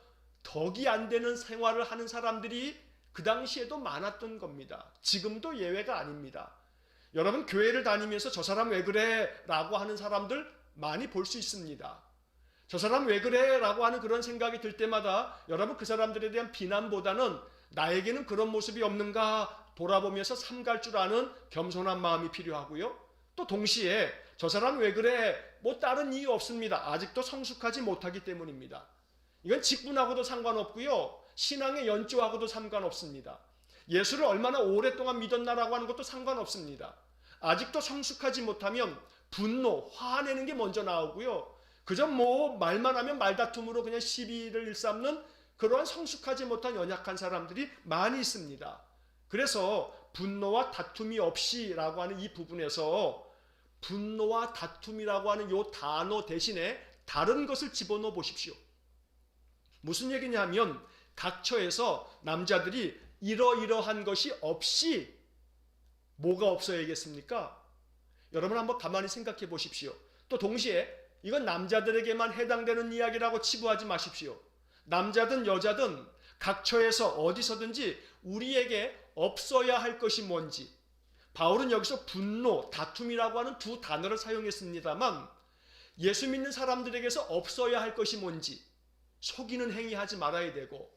덕이 안 되는 생활을 하는 사람들이 그 당시에도 많았던 겁니다. 지금도 예외가 아닙니다. 여러분, 교회를 다니면서 저 사람 왜 그래? 라고 하는 사람들 많이 볼 수 있습니다. 저 사람 왜 그래? 라고 하는 그런 생각이 들 때마다 여러분, 그 사람들에 대한 비난보다는 나에게는 그런 모습이 없는가 돌아보면서 삼갈 줄 아는 겸손한 마음이 필요하고요. 또 동시에 저 사람 왜 그래? 뭐 다른 이유 없습니다. 아직도 성숙하지 못하기 때문입니다. 이건 직분하고도 상관없고요. 신앙의 연조하고도 상관없습니다. 예수를 얼마나 오랫동안 믿었나라고 하는 것도 상관없습니다. 아직도 성숙하지 못하면 분노, 화내는 게 먼저 나오고요. 그저 뭐 말만 하면 말다툼으로 그냥 시비를 일삼는 그러한 성숙하지 못한 연약한 사람들이 많이 있습니다. 그래서 분노와 다툼이 없이라고 하는 이 부분에서 분노와 다툼이라고 하는 이 단어 대신에 다른 것을 집어넣어 보십시오. 무슨 얘기냐면 각 처에서 남자들이 이러이러한 것이 없이 뭐가 없어야겠습니까? 여러분 한번 가만히 생각해 보십시오. 또 동시에 이건 남자들에게만 해당되는 이야기라고 치부하지 마십시오. 남자든 여자든 각 처에서 어디서든지 우리에게 없어야 할 것이 뭔지, 바울은 여기서 분노, 다툼이라고 하는 두 단어를 사용했습니다만 예수 믿는 사람들에게서 없어야 할 것이 뭔지, 속이는 행위 하지 말아야 되고,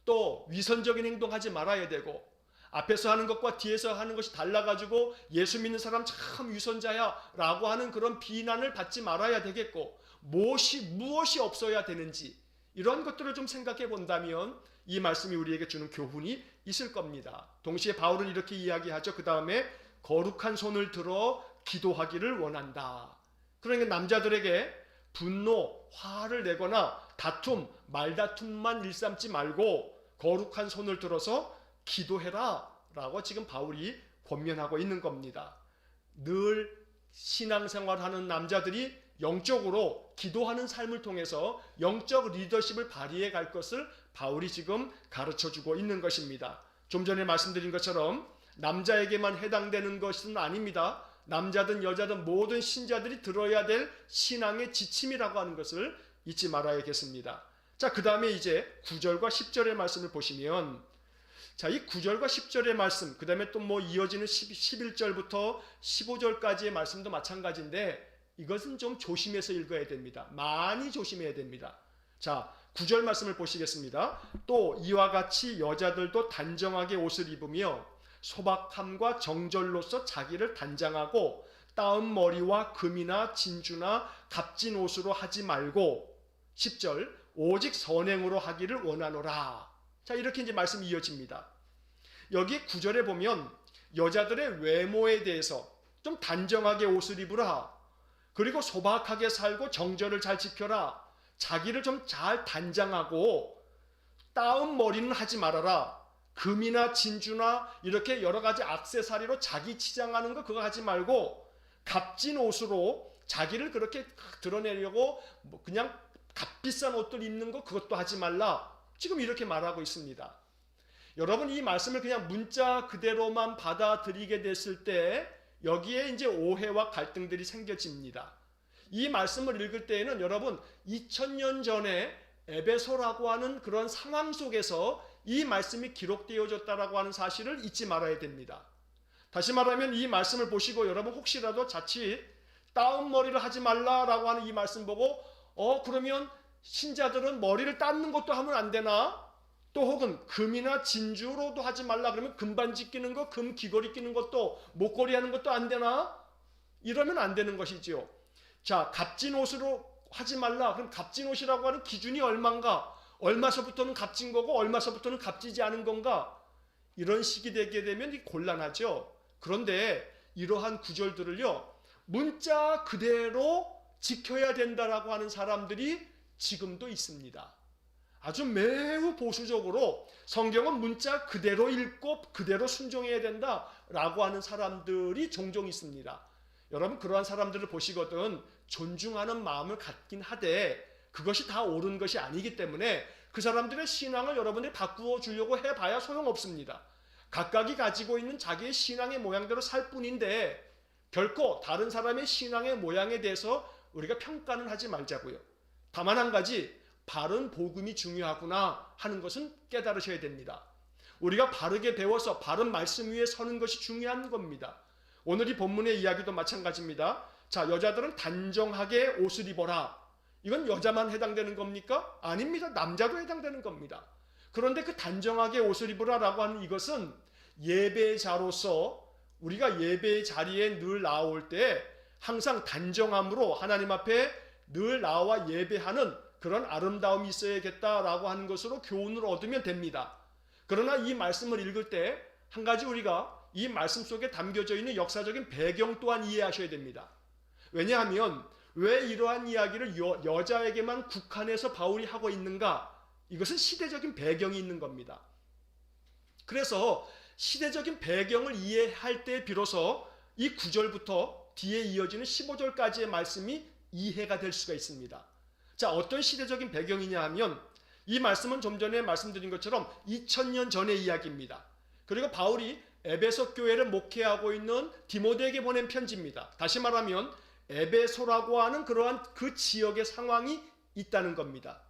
또 위선적인 행동하지 말아야 되고, 앞에서 하는 것과 뒤에서 하는 것이 달라가지고 예수 믿는 사람 참 위선자야 라고 하는 그런 비난을 받지 말아야 되겠고, 무엇이 없어야 되는지, 이런 것들을 좀 생각해 본다면 이 말씀이 우리에게 주는 교훈이 있을 겁니다. 동시에 바울은 이렇게 이야기하죠. 그 다음에 거룩한 손을 들어 기도하기를 원한다. 그러니까 남자들에게 분노, 화를 내거나 다툼, 말다툼만 일삼지 말고 거룩한 손을 들어서 기도해라 라고 지금 바울이 권면하고 있는 겁니다. 늘 신앙생활하는 남자들이 영적으로 기도하는 삶을 통해서 영적 리더십을 발휘해 갈 것을 바울이 지금 가르쳐주고 있는 것입니다. 좀 전에 말씀드린 것처럼 남자에게만 해당되는 것은 아닙니다. 남자든 여자든 모든 신자들이 들어야 될 신앙의 지침이라고 하는 것을 잊지 말아야겠습니다. 자, 그 다음에 이제 9절과 10절의 말씀을 보시면, 자, 이 9절과 10절의 말씀, 그 다음에 또 뭐 이어지는 11절부터 15절까지의 말씀도 마찬가지인데 이것은 좀 조심해서 읽어야 됩니다. 많이 조심해야 됩니다. 자, 9절 말씀을 보시겠습니다. 또 이와 같이 여자들도 단정하게 옷을 입으며 소박함과 정절로서 자기를 단장하고 따은 머리와 금이나 진주나 값진 옷으로 하지 말고, 10절, 오직 선행으로 하기를 원하노라. 자, 이렇게 이제 말씀이 이어집니다. 여기 9절에 보면 여자들의 외모에 대해서 좀 단정하게 옷을 입으라, 그리고 소박하게 살고 정절을 잘 지켜라, 자기를 좀 잘 단장하고 따은 머리는 하지 말아라, 금이나 진주나 이렇게 여러 가지 액세서리로 자기 치장하는 거 그거 하지 말고 값진 옷으로 자기를 그렇게 드러내려고 그냥 값비싼 옷들 입는 거 그것도 하지 말라. 지금 이렇게 말하고 있습니다. 여러분, 이 말씀을 그냥 문자 그대로만 받아들이게 됐을 때 여기에 이제 오해와 갈등들이 생겨집니다. 이 말씀을 읽을 때에는 여러분 2000년 전에 에베소라고 하는 그런 상황 속에서 이 말씀이 기록되어졌다라고 하는 사실을 잊지 말아야 됩니다. 다시 말하면 이 말씀을 보시고 여러분 혹시라도 자칫 따은 머리를 하지 말라라고 하는 이 말씀 보고 그러면 신자들은 머리를 닦는 것도 하면 안 되나? 또 혹은 금이나 진주로도 하지 말라 그러면 금반지 끼는 거, 금 귀걸이 끼는 것도, 목걸이 하는 것도 안 되나? 이러면 안 되는 것이지요. 자, 값진 옷으로 하지 말라. 그럼 값진 옷이라고 하는 기준이 얼마인가? 얼마서부터는 값진 거고 얼마서부터는 값지지 않은 건가? 이런 식이 되게 되면 곤란하죠. 그런데 이러한 구절들을요, 문자 그대로 지켜야 된다라고 하는 사람들이 지금도 있습니다. 아주 매우 보수적으로 성경은 문자 그대로 읽고 그대로 순종해야 된다라고 하는 사람들이 종종 있습니다. 여러분, 그러한 사람들을 보시거든 존중하는 마음을 갖긴 하되 그것이 다 옳은 것이 아니기 때문에 그 사람들의 신앙을 여러분들이 바꾸어 주려고 해봐야 소용없습니다. 각각이 가지고 있는 자기의 신앙의 모양대로 살 뿐인데 결코 다른 사람의 신앙의 모양에 대해서 우리가 평가는 하지 말자고요. 다만 한 가지, 바른 복음이 중요하구나 하는 것은 깨달으셔야 됩니다. 우리가 바르게 배워서 바른 말씀 위에 서는 것이 중요한 겁니다. 오늘 이 본문의 이야기도 마찬가지입니다. 자, 여자들은 단정하게 옷을 입어라. 이건 여자만 해당되는 겁니까? 아닙니다. 남자도 해당되는 겁니다. 그런데 그 단정하게 옷을 입으라라고 하는 이것은 예배자로서 우리가 예배의 자리에 늘 나올 때 항상 단정함으로 하나님 앞에 늘 나와 예배하는 그런 아름다움이 있어야겠다라고 하는 것으로 교훈을 얻으면 됩니다. 그러나 이 말씀을 읽을 때 한 가지 우리가 이 말씀 속에 담겨져 있는 역사적인 배경 또한 이해하셔야 됩니다. 왜냐하면 왜 이러한 이야기를 여자에게만 국한해서 바울이 하고 있는가? 이것은 시대적인 배경이 있는 겁니다. 그래서 시대적인 배경을 이해할 때 비로소 이 9절부터 뒤에 이어지는 15절까지의 말씀이 이해가 될 수가 있습니다. 자, 어떤 시대적인 배경이냐 하면 이 말씀은 좀 전에 말씀드린 것처럼 2000년 전의 이야기입니다. 그리고 바울이 에베소 교회를 목회하고 있는 디모데에게 보낸 편지입니다. 다시 말하면 에베소라고 하는 그러한 그 지역의 상황이 있다는 겁니다.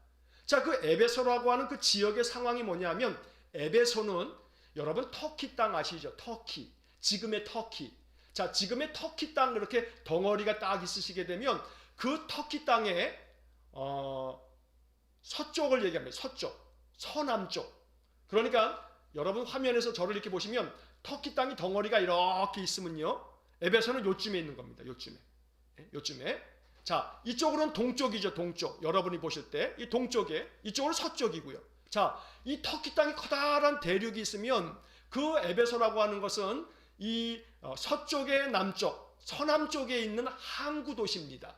자, 그 에베소라고 하는 그 지역의 상황이 뭐냐면 에베소는 여러분 터키 땅 아시죠? 터키. 지금의 터키. 자, 지금의 터키 땅 이렇게 덩어리가 딱 있으시게 되면 그 터키 땅에 서쪽을 얘기합니다. 서쪽, 서남쪽. 그러니까 여러분 화면에서 저를 이렇게 보시면 터키 땅이 덩어리가 이렇게 있으면요, 에베소는 요쯤에 있는 겁니다. 요쯤에. 자, 이쪽으로는 동쪽이죠. 동쪽. 여러분이 보실 때 이 동쪽에, 이쪽으로 서쪽이고요. 자, 이 터키 땅이 커다란 대륙이 있으면 그 에베소라고 하는 것은 이 서쪽의 남쪽, 서남쪽에 있는 항구 도시입니다.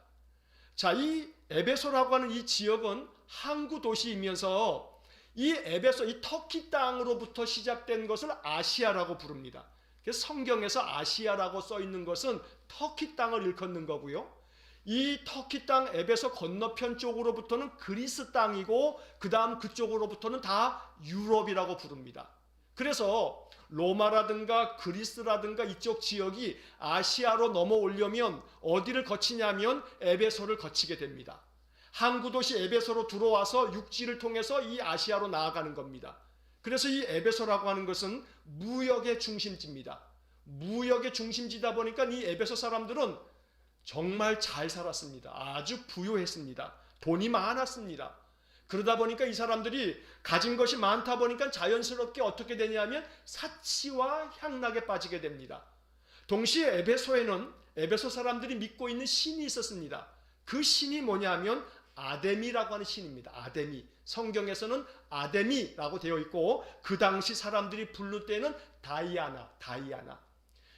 자, 이 에베소라고 하는 이 지역은 항구 도시이면서 이 에베소, 이 터키 땅으로부터 시작된 것을 아시아라고 부릅니다. 그래서 성경에서 아시아라고 써 있는 것은 터키 땅을 일컫는 거고요. 이 터키 땅 에베소 건너편 쪽으로부터는 그리스 땅이고 그 다음 그쪽으로부터는 다 유럽이라고 부릅니다. 그래서 로마라든가 그리스라든가 이쪽 지역이 아시아로 넘어오려면 어디를 거치냐면 에베소를 거치게 됩니다. 항구도시 에베소로 들어와서 육지를 통해서 이 아시아로 나아가는 겁니다. 그래서 이 에베소라고 하는 것은 무역의 중심지입니다. 무역의 중심지다 보니까 이 에베소 사람들은 정말 잘 살았습니다. 아주 부유했습니다. 돈이 많았습니다. 그러다 보니까 이 사람들이 가진 것이 많다 보니까 자연스럽게 어떻게 되냐면 사치와 향락에 빠지게 됩니다. 동시에 에베소에는 에베소 사람들이 믿고 있는 신이 있었습니다. 그 신이 뭐냐면 아데미라고 하는 신입니다. 아데미. 성경에서는 아데미라고 되어 있고 그 당시 사람들이 부를 때는 다이아나.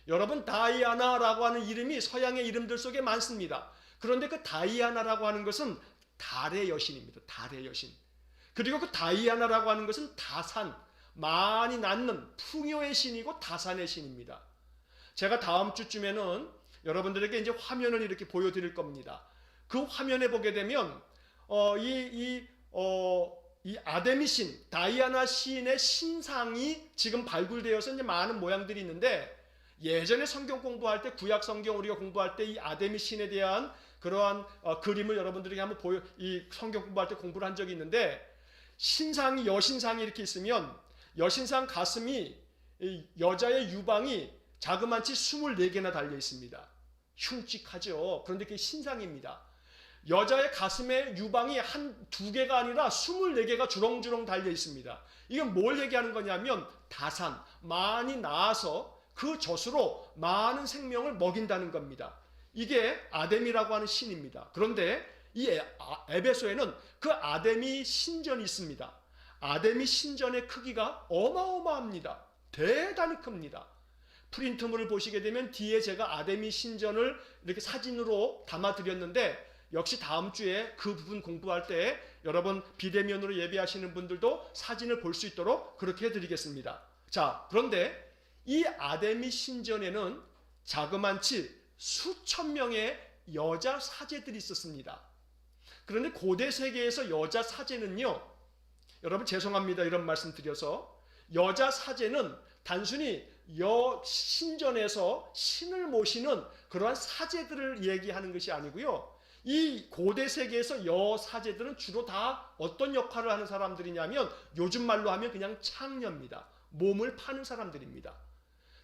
여러분, 다이아나라고 하는 이름이 서양의 이름들 속에 많습니다. 그런데 그 다이아나라고 하는 것은 달의 여신입니다. 달의 여신. 그리고 그 다이아나라고 하는 것은 다산, 많이 낳는 풍요의 신이고 다산의 신입니다. 제가 다음 주쯤에는 여러분들에게 이제 화면을 이렇게 보여드릴 겁니다. 그 화면에 보게 되면 이 아데미 신, 다이아나 신의 신상이 지금 발굴되어서 이제 많은 모양들이 있는데, 예전에 성경 공부할 때, 구약 성경 우리가 공부할 때 이 아데미 신에 대한 그러한 그림을 여러분들에게 한번 이 성경 공부할 때 공부를 한 적이 있는데, 신상이, 여신상이 이렇게 있으면 여신상 가슴이, 여자의 유방이 자그마치 24개나 달려 있습니다. 흉측하죠. 그런데 그게 신상입니다. 여자의 가슴에 유방이 두 개가 아니라 24개가 주렁주렁 달려 있습니다. 이건 뭘 얘기하는 거냐면 다산, 많이 낳아서 그 젖으로 많은 생명을 먹인다는 겁니다. 이게 아데미라고 하는 신입니다. 그런데 이 에베소에는 그 아데미 신전이 있습니다. 아데미 신전의 크기가 어마어마합니다. 대단히 큽니다. 프린트물을 보시게 되면 뒤에 제가 아데미 신전을 이렇게 사진으로 담아 드렸는데, 역시 다음 주에 그 부분 공부할 때 여러분 비대면으로 예배하시는 분들도 사진을 볼 수 있도록 그렇게 해드리겠습니다. 자, 그런데 이 아데미 신전에는 자그만치 수천 명의 여자 사제들이 있었습니다. 그런데 고대 세계에서 여자 사제는요, 여러분 죄송합니다 이런 말씀 드려서, 여자 사제는 단순히 신전에서 신을 모시는 그러한 사제들을 얘기하는 것이 아니고요, 이 고대 세계에서 여사제들은 주로 다 어떤 역할을 하는 사람들이냐면 요즘 말로 하면 그냥 창녀입니다. 몸을 파는 사람들입니다.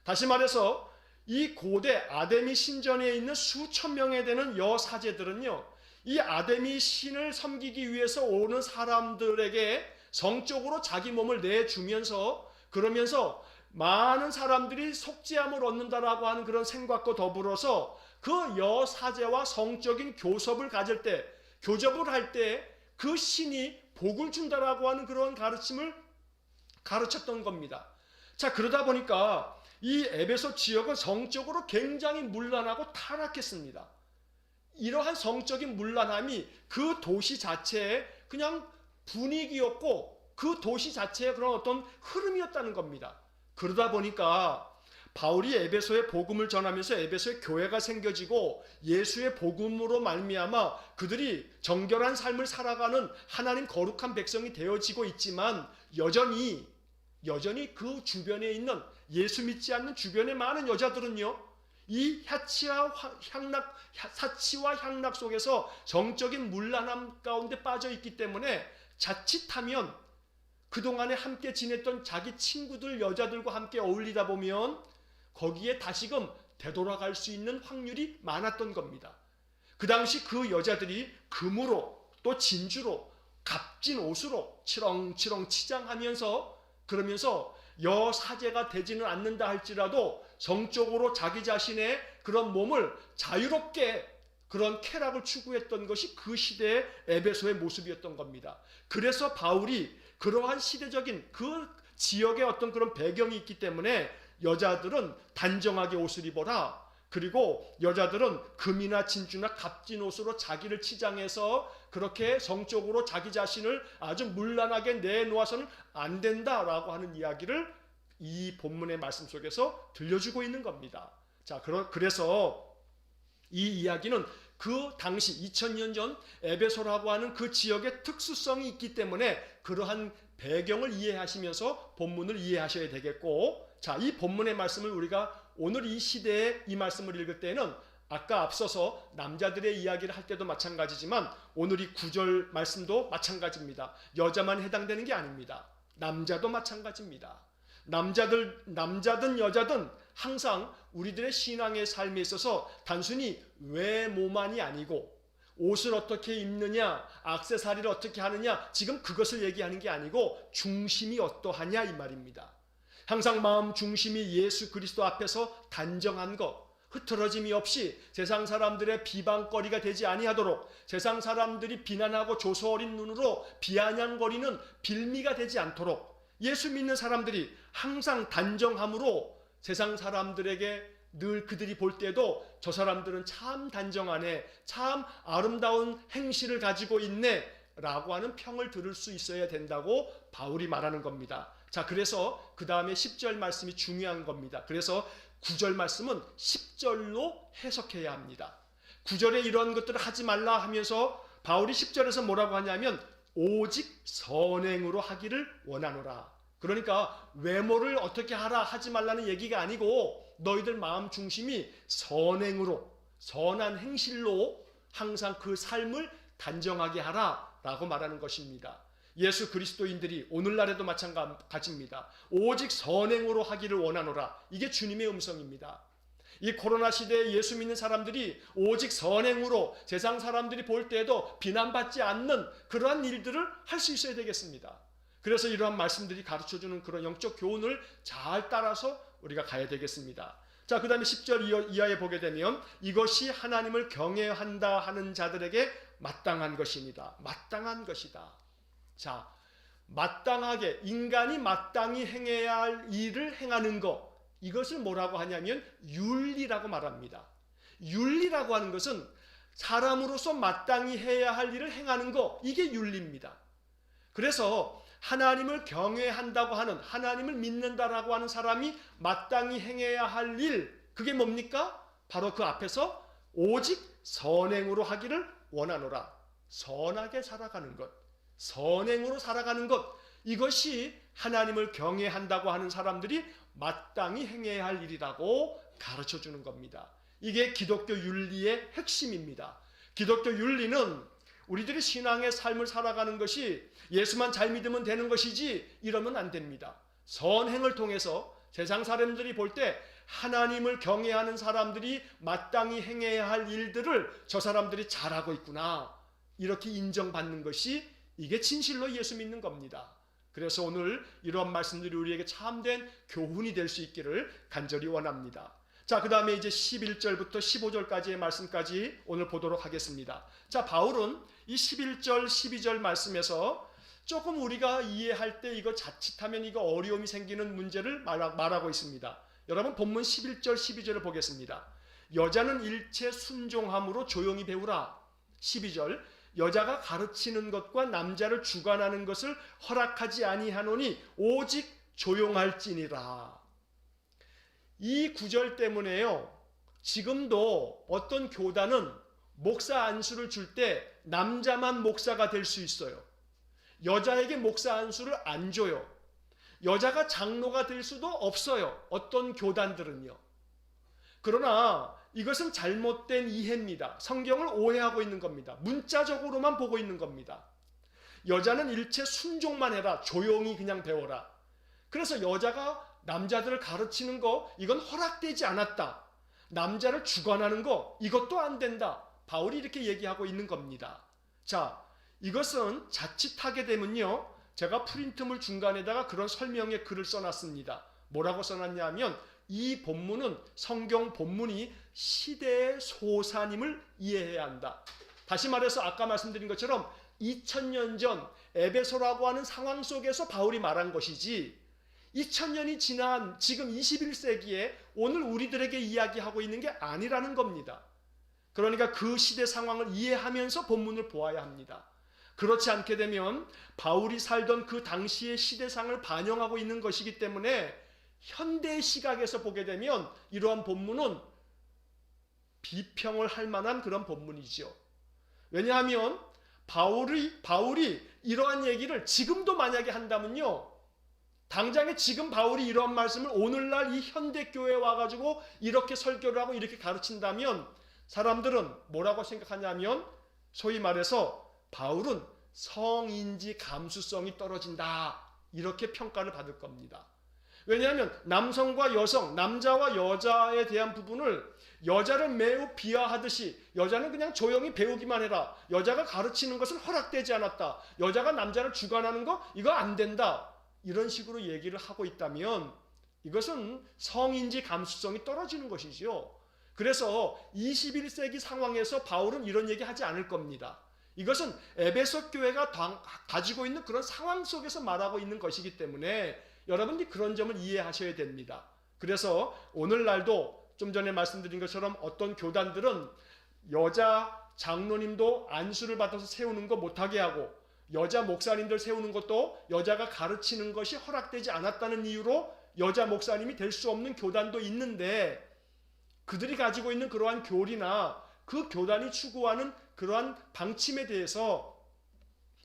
다시 말해서 이 고대 아데미 신전에 있는 수천 명에 되는 여사제들은요, 이 아데미 신을 섬기기 위해서 오는 사람들에게 성적으로 자기 몸을 내주면서, 그러면서 많은 사람들이 속죄함을 얻는다라고 하는 그런 생각과 더불어서 그 여사제와 성적인 교섭을 가질 때, 교접을 할 때 그 신이 복을 준다라고 하는 그런 가르침을 가르쳤던 겁니다. 자, 그러다 보니까 이 에베소 지역은 성적으로 굉장히 문란하고 타락했습니다. 이러한 성적인 문란함이 그 도시 자체의 그냥 분위기였고 그 도시 자체의 그런 어떤 흐름이었다는 겁니다. 그러다 보니까 바울이 에베소에 복음을 전하면서 에베소에 교회가 생겨지고 예수의 복음으로 말미암아 그들이 정결한 삶을 살아가는 하나님 거룩한 백성이 되어지고 있지만, 여전히 그 주변에 있는 예수 믿지 않는 주변의 많은 여자들은요, 이 사치와 향락 속에서 정적인 문란함 가운데 빠져 있기 때문에 자칫하면 그동안에 함께 지냈던 자기 친구들 여자들과 함께 어울리다 보면 거기에 다시금 되돌아갈 수 있는 확률이 많았던 겁니다. 그 당시 그 여자들이 금으로 또 진주로 값진 옷으로 치렁치렁 치장하면서, 그러면서 여사제가 되지는 않는다 할지라도 성적으로 자기 자신의 그런 몸을 자유롭게 그런 쾌락을 추구했던 것이 그 시대의 에베소의 모습이었던 겁니다. 그래서 바울이 그러한 시대적인 그 지역의 어떤 그런 배경이 있기 때문에 여자들은 단정하게 옷을 입어라, 그리고 여자들은 금이나 진주나 값진 옷으로 자기를 치장해서 그렇게 성적으로 자기 자신을 아주 문란하게 내놓아서는 안 된다라고 하는 이야기를 이 본문의 말씀 속에서 들려주고 있는 겁니다. 자, 그래서 이 이야기는 그 당시 2000년 전 에베소라고 하는 그 지역의 특수성이 있기 때문에 그러한 배경을 이해하시면서 본문을 이해하셔야 되겠고, 자, 이 본문의 말씀을 우리가 오늘 이 시대에 이 말씀을 읽을 때는 아까 앞서서 남자들의 이야기를 할 때도 마찬가지지만 오늘 이 9절 말씀도 마찬가지입니다. 여자만 해당되는 게 아닙니다. 남자도 마찬가지입니다. 남자든 여자든 항상 우리들의 신앙의 삶에 있어서 단순히 외모만이 아니고 옷을 어떻게 입느냐, 액세서리를 어떻게 하느냐, 지금 그것을 얘기하는 게 아니고 중심이 어떠하냐 이 말입니다. 항상 마음 중심이 예수 그리스도 앞에서 단정한 것, 흐트러짐이 없이 세상 사람들의 비방거리가 되지 아니하도록, 세상 사람들이 비난하고 조소 어린 눈으로 비아냥거리는 빌미가 되지 않도록 예수 믿는 사람들이 항상 단정함으로 세상 사람들에게 늘 그들이 볼 때도 저 사람들은 참 단정하네, 참 아름다운 행실을 가지고 있네 라고 하는 평을 들을 수 있어야 된다고 바울이 말하는 겁니다. 자, 그래서 그 다음에 10절 말씀이 중요한 겁니다. 그래서 9절 말씀은 10절로 해석해야 합니다. 9절에 이런 것들을 하지 말라 하면서 바울이 10절에서 뭐라고 하냐면 오직 선행으로 하기를 원하노라. 그러니까 외모를 어떻게 하라 하지 말라는 얘기가 아니고 너희들 마음 중심이 선행으로, 선한 행실로 항상 그 삶을 단정하게 하라 라고 말하는 것입니다. 예수 그리스도인들이 오늘날에도 마찬가지입니다. 오직 선행으로 하기를 원하노라. 이게 주님의 음성입니다. 이 코로나 시대에 예수 믿는 사람들이 오직 선행으로 세상 사람들이 볼 때에도 비난받지 않는 그러한 일들을 할 수 있어야 되겠습니다. 그래서 이러한 말씀들이 가르쳐주는 그런 영적 교훈을 잘 따라서 우리가 가야 되겠습니다. 자, 그 다음에 10절 이하에 보게 되면 이것이 하나님을 경외한다 하는 자들에게 마땅한 것입니다. 마땅한 것이다. 자, 마땅하게 인간이 마땅히 행해야 할 일을 행하는 것, 이것을 뭐라고 하냐면 윤리라고 말합니다. 윤리라고 하는 것은 사람으로서 마땅히 해야 할 일을 행하는 것, 이게 윤리입니다. 그래서 하나님을 경외한다고 하는, 하나님을 믿는다라고 하는 사람이 마땅히 행해야 할 일, 그게 뭡니까? 바로 그 앞에서 오직 선행으로 하기를 원하노라. 선하게 살아가는 것, 선행으로 살아가는 것, 이것이 하나님을 경외한다고 하는 사람들이 마땅히 행해야 할 일이라고 가르쳐 주는 겁니다. 이게 기독교 윤리의 핵심입니다. 기독교 윤리는 우리들이 신앙의 삶을 살아가는 것이 예수만 잘 믿으면 되는 것이지 이러면 안 됩니다. 선행을 통해서 세상 사람들이 볼 때 하나님을 경외하는 사람들이 마땅히 행해야 할 일들을 저 사람들이 잘하고 있구나, 이렇게 인정받는 것이, 이게 진실로 예수 믿는 겁니다. 그래서 오늘 이러한 말씀들이 우리에게 참된 교훈이 될 수 있기를 간절히 원합니다. 자, 그 다음에 이제 11절부터 15절까지의 말씀까지 오늘 보도록 하겠습니다. 자, 바울은 이 11절, 12절 말씀에서 조금 우리가 이해할 때 이거 자칫하면 이거 어려움이 생기는 문제를 말하고 있습니다. 여러분 본문 11절, 12절을 보겠습니다. 여자는 일체 순종함으로 조용히 배우라. 12절, 여자가 가르치는 것과 남자를 주관하는 것을 허락하지 아니하노니 오직 조용할지니라. 이 구절 때문에요, 지금도 어떤 교단은 목사 안수를 줄 때 남자만 목사가 될 수 있어요. 여자에게 목사 안수를 안 줘요. 여자가 장로가 될 수도 없어요, 어떤 교단들은요. 그러나 이것은 잘못된 이해입니다. 성경을 오해하고 있는 겁니다. 문자적으로만 보고 있는 겁니다. 여자는 일체 순종만 해라, 조용히 그냥 배워라. 그래서 여자가 남자들을 가르치는 거, 이건 허락되지 않았다. 남자를 주관하는 거, 이것도 안 된다. 바울이 이렇게 얘기하고 있는 겁니다. 자, 이것은 자칫하게 되면요, 제가 프린트물 중간에다가 그런 설명의 글을 써놨습니다. 뭐라고 써놨냐면 이 본문은, 성경 본문이 시대의 소산임을 이해해야 한다. 다시 말해서 아까 말씀드린 것처럼 2000년 전 에베소라고 하는 상황 속에서 바울이 말한 것이지, 2000년이 지난 지금 21세기에 오늘 우리들에게 이야기하고 있는 게 아니라는 겁니다. 그러니까 그 시대 상황을 이해하면서 본문을 보아야 합니다. 그렇지 않게 되면 바울이 살던 그 당시의 시대상을 반영하고 있는 것이기 때문에 현대의 시각에서 보게 되면 이러한 본문은 비평을 할 만한 그런 본문이죠. 왜냐하면 바울이 이러한 얘기를 지금도 만약에 한다면요, 당장에 지금 바울이 이러한 말씀을 오늘날 이 현대교회에 와가지고 이렇게 설교를 하고 이렇게 가르친다면 사람들은 뭐라고 생각하냐면, 소위 말해서 바울은 성인지 감수성이 떨어진다, 이렇게 평가를 받을 겁니다. 왜냐하면 남성과 여성, 남자와 여자에 대한 부분을 여자를 매우 비하하듯이, 여자는 그냥 조용히 배우기만 해라, 여자가 가르치는 것은 허락되지 않았다, 여자가 남자를 주관하는 거 이거 안 된다, 이런 식으로 얘기를 하고 있다면 이것은 성인지 감수성이 떨어지는 것이지요. 그래서 21세기 상황에서 바울은 이런 얘기 하지 않을 겁니다. 이것은 에베소 교회가 가지고 있는 그런 상황 속에서 말하고 있는 것이기 때문에 여러분들이 그런 점을 이해하셔야 됩니다. 그래서 오늘날도 좀 전에 말씀드린 것처럼 어떤 교단들은 여자 장로님도 안수를 받아서 세우는 거 못하게 하고, 여자 목사님들 세우는 것도 여자가 가르치는 것이 허락되지 않았다는 이유로 여자 목사님이 될 수 없는 교단도 있는데, 그들이 가지고 있는 그러한 교리나 그 교단이 추구하는 그러한 방침에 대해서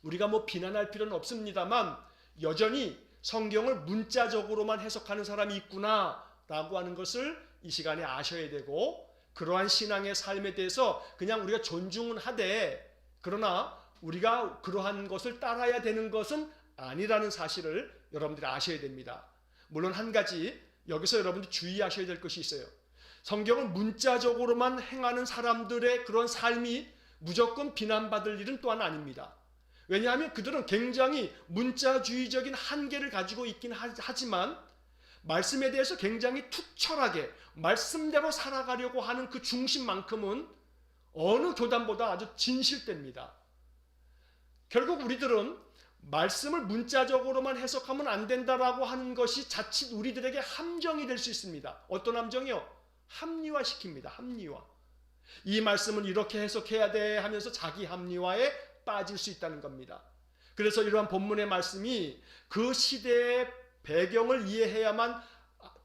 우리가 비난할 필요는 없습니다만, 여전히 성경을 문자적으로만 해석하는 사람이 있구나 라고 하는 것을 이 시간에 아셔야 되고, 그러한 신앙의 삶에 대해서 그냥 우리가 존중은 하되, 그러나 우리가 그러한 것을 따라야 되는 것은 아니라는 사실을 여러분들이 아셔야 됩니다. 물론 한 가지 여기서 여러분들이 주의하셔야 될 것이 있어요. 성경을 문자적으로만 행하는 사람들의 그런 삶이 무조건 비난받을 일은 또한 아닙니다. 왜냐하면 그들은 굉장히 문자주의적인 한계를 가지고 있긴 하지만 말씀에 대해서 굉장히 투철하게 말씀대로 살아가려고 하는 그 중심만큼은 어느 교단보다 아주 진실됩니다. 결국 우리들은 말씀을 문자적으로만 해석하면 안 된다라고 하는 것이 자칫 우리들에게 함정이 될 수 있습니다. 어떤 함정이요? 합리화시킵니다. 합리화. 이 말씀은 이렇게 해석해야 돼 하면서 자기 합리화에 빠질 수 있다는 겁니다. 그래서 이러한 본문의 말씀이 그 시대의 배경을 이해해야만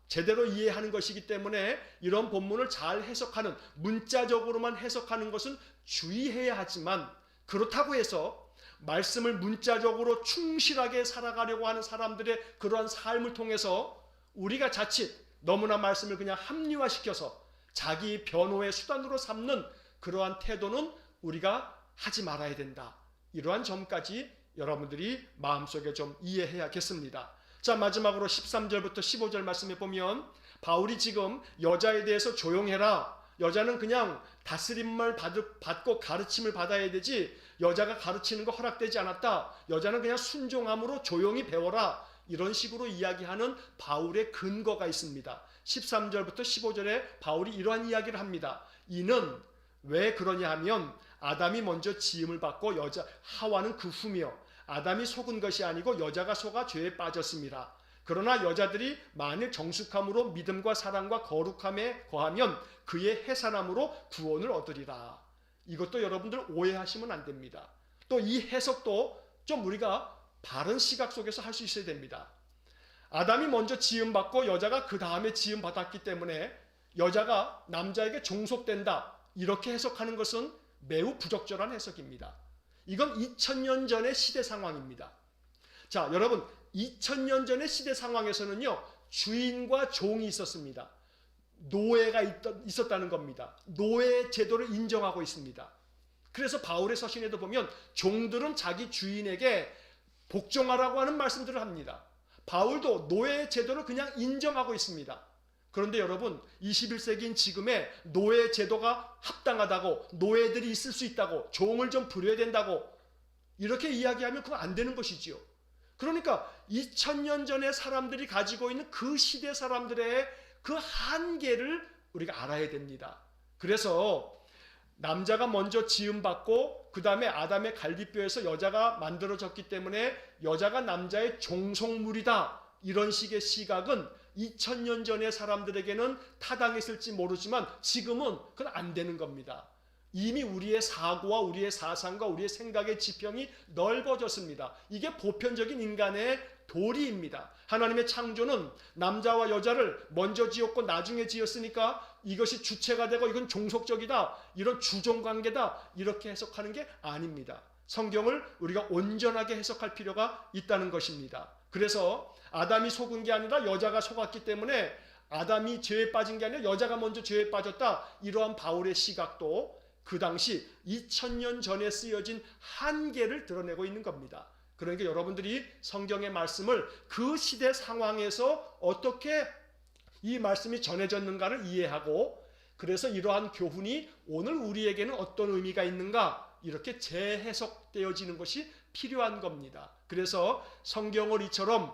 제대로 이해하는 것이기 때문에 이런 본문을 잘 해석하는, 문자적으로만 해석하는 것은 주의해야 하지만, 그렇다고 해서 말씀을 문자적으로 충실하게 살아가려고 하는 사람들의 그러한 삶을 통해서 우리가 자칫 너무나 말씀을 그냥 합리화시켜서 자기 변호의 수단으로 삼는 그러한 태도는 우리가 하지 말아야 된다. 이러한 점까지 여러분들이 마음속에 좀 이해해야겠습니다. 자, 마지막으로 13절부터 15절 말씀에 보면 바울이 지금 여자에 대해서 조용해라, 여자는 그냥 다스림을 받고 가르침을 받아야 되지 여자가 가르치는 거 허락되지 않았다, 여자는 그냥 순종함으로 조용히 배워라, 이런 식으로 이야기하는 바울의 근거가 있습니다. 13절부터 15절에 바울이 이러한 이야기를 합니다. 이는 왜 그러냐 하면 아담이 먼저 지음을 받고 하와는 그 후며 아담이 속은 것이 아니고 여자가 속아 죄에 빠졌습니다. 그러나 여자들이 만일 정숙함으로 믿음과 사랑과 거룩함에 거하면 그의 해산함으로 구원을 얻으리라. 이것도 여러분들 오해하시면 안 됩니다. 또 이 해석도 좀 우리가 바른 시각 속에서 할 수 있어야 됩니다. 아담이 먼저 지음받고 여자가 그 다음에 지음받았기 때문에 여자가 남자에게 종속된다, 이렇게 해석하는 것은 매우 부적절한 해석입니다. 이건 2000년 전의 시대 상황입니다. 자, 여러분, 2000년 전의 시대 상황에서는요, 주인과 종이 있었습니다. 노예가 있었다는 겁니다. 노예 제도를 인정하고 있습니다. 그래서 바울의 서신에도 보면 종들은 자기 주인에게 복종하라고 하는 말씀들을 합니다. 바울도 노예 제도를 그냥 인정하고 있습니다. 그런데 여러분, 21세기인 지금의 노예 제도가 합당하다고, 노예들이 있을 수 있다고, 종을 좀 부려야 된다고 이렇게 이야기하면 그건 안 되는 것이지요. 그러니까 2000년 전에 사람들이 가지고 있는 그 시대 사람들의 그 한계를 우리가 알아야 됩니다. 그래서 남자가 먼저 지음받고 그 다음에 아담의 갈비뼈에서 여자가 만들어졌기 때문에 여자가 남자의 종속물이다, 이런 식의 시각은 2000년 전의 사람들에게는 타당했을지 모르지만 지금은 그건 안 되는 겁니다. 이미 우리의 사고와 우리의 사상과 우리의 생각의 지평이 넓어졌습니다. 이게 보편적인 인간의 도리입니다. 하나님의 창조는 남자와 여자를 먼저 지었고 나중에 지었으니까 이것이 주체가 되고 이건 종속적이다, 이런 주종관계다, 이렇게 해석하는 게 아닙니다. 성경을 우리가 온전하게 해석할 필요가 있다는 것입니다. 그래서 아담이 속은 게 아니라 여자가 속았기 때문에 아담이 죄에 빠진 게 아니라 여자가 먼저 죄에 빠졌다, 이러한 바울의 시각도 그 당시 2000년 전에 쓰여진 한계를 드러내고 있는 겁니다. 그러니까 여러분들이 성경의 말씀을 그 시대 상황에서 어떻게 이 말씀이 전해졌는가를 이해하고, 그래서 이러한 교훈이 오늘 우리에게는 어떤 의미가 있는가, 이렇게 재해석되어지는 것이 필요한 겁니다. 그래서 성경을 이처럼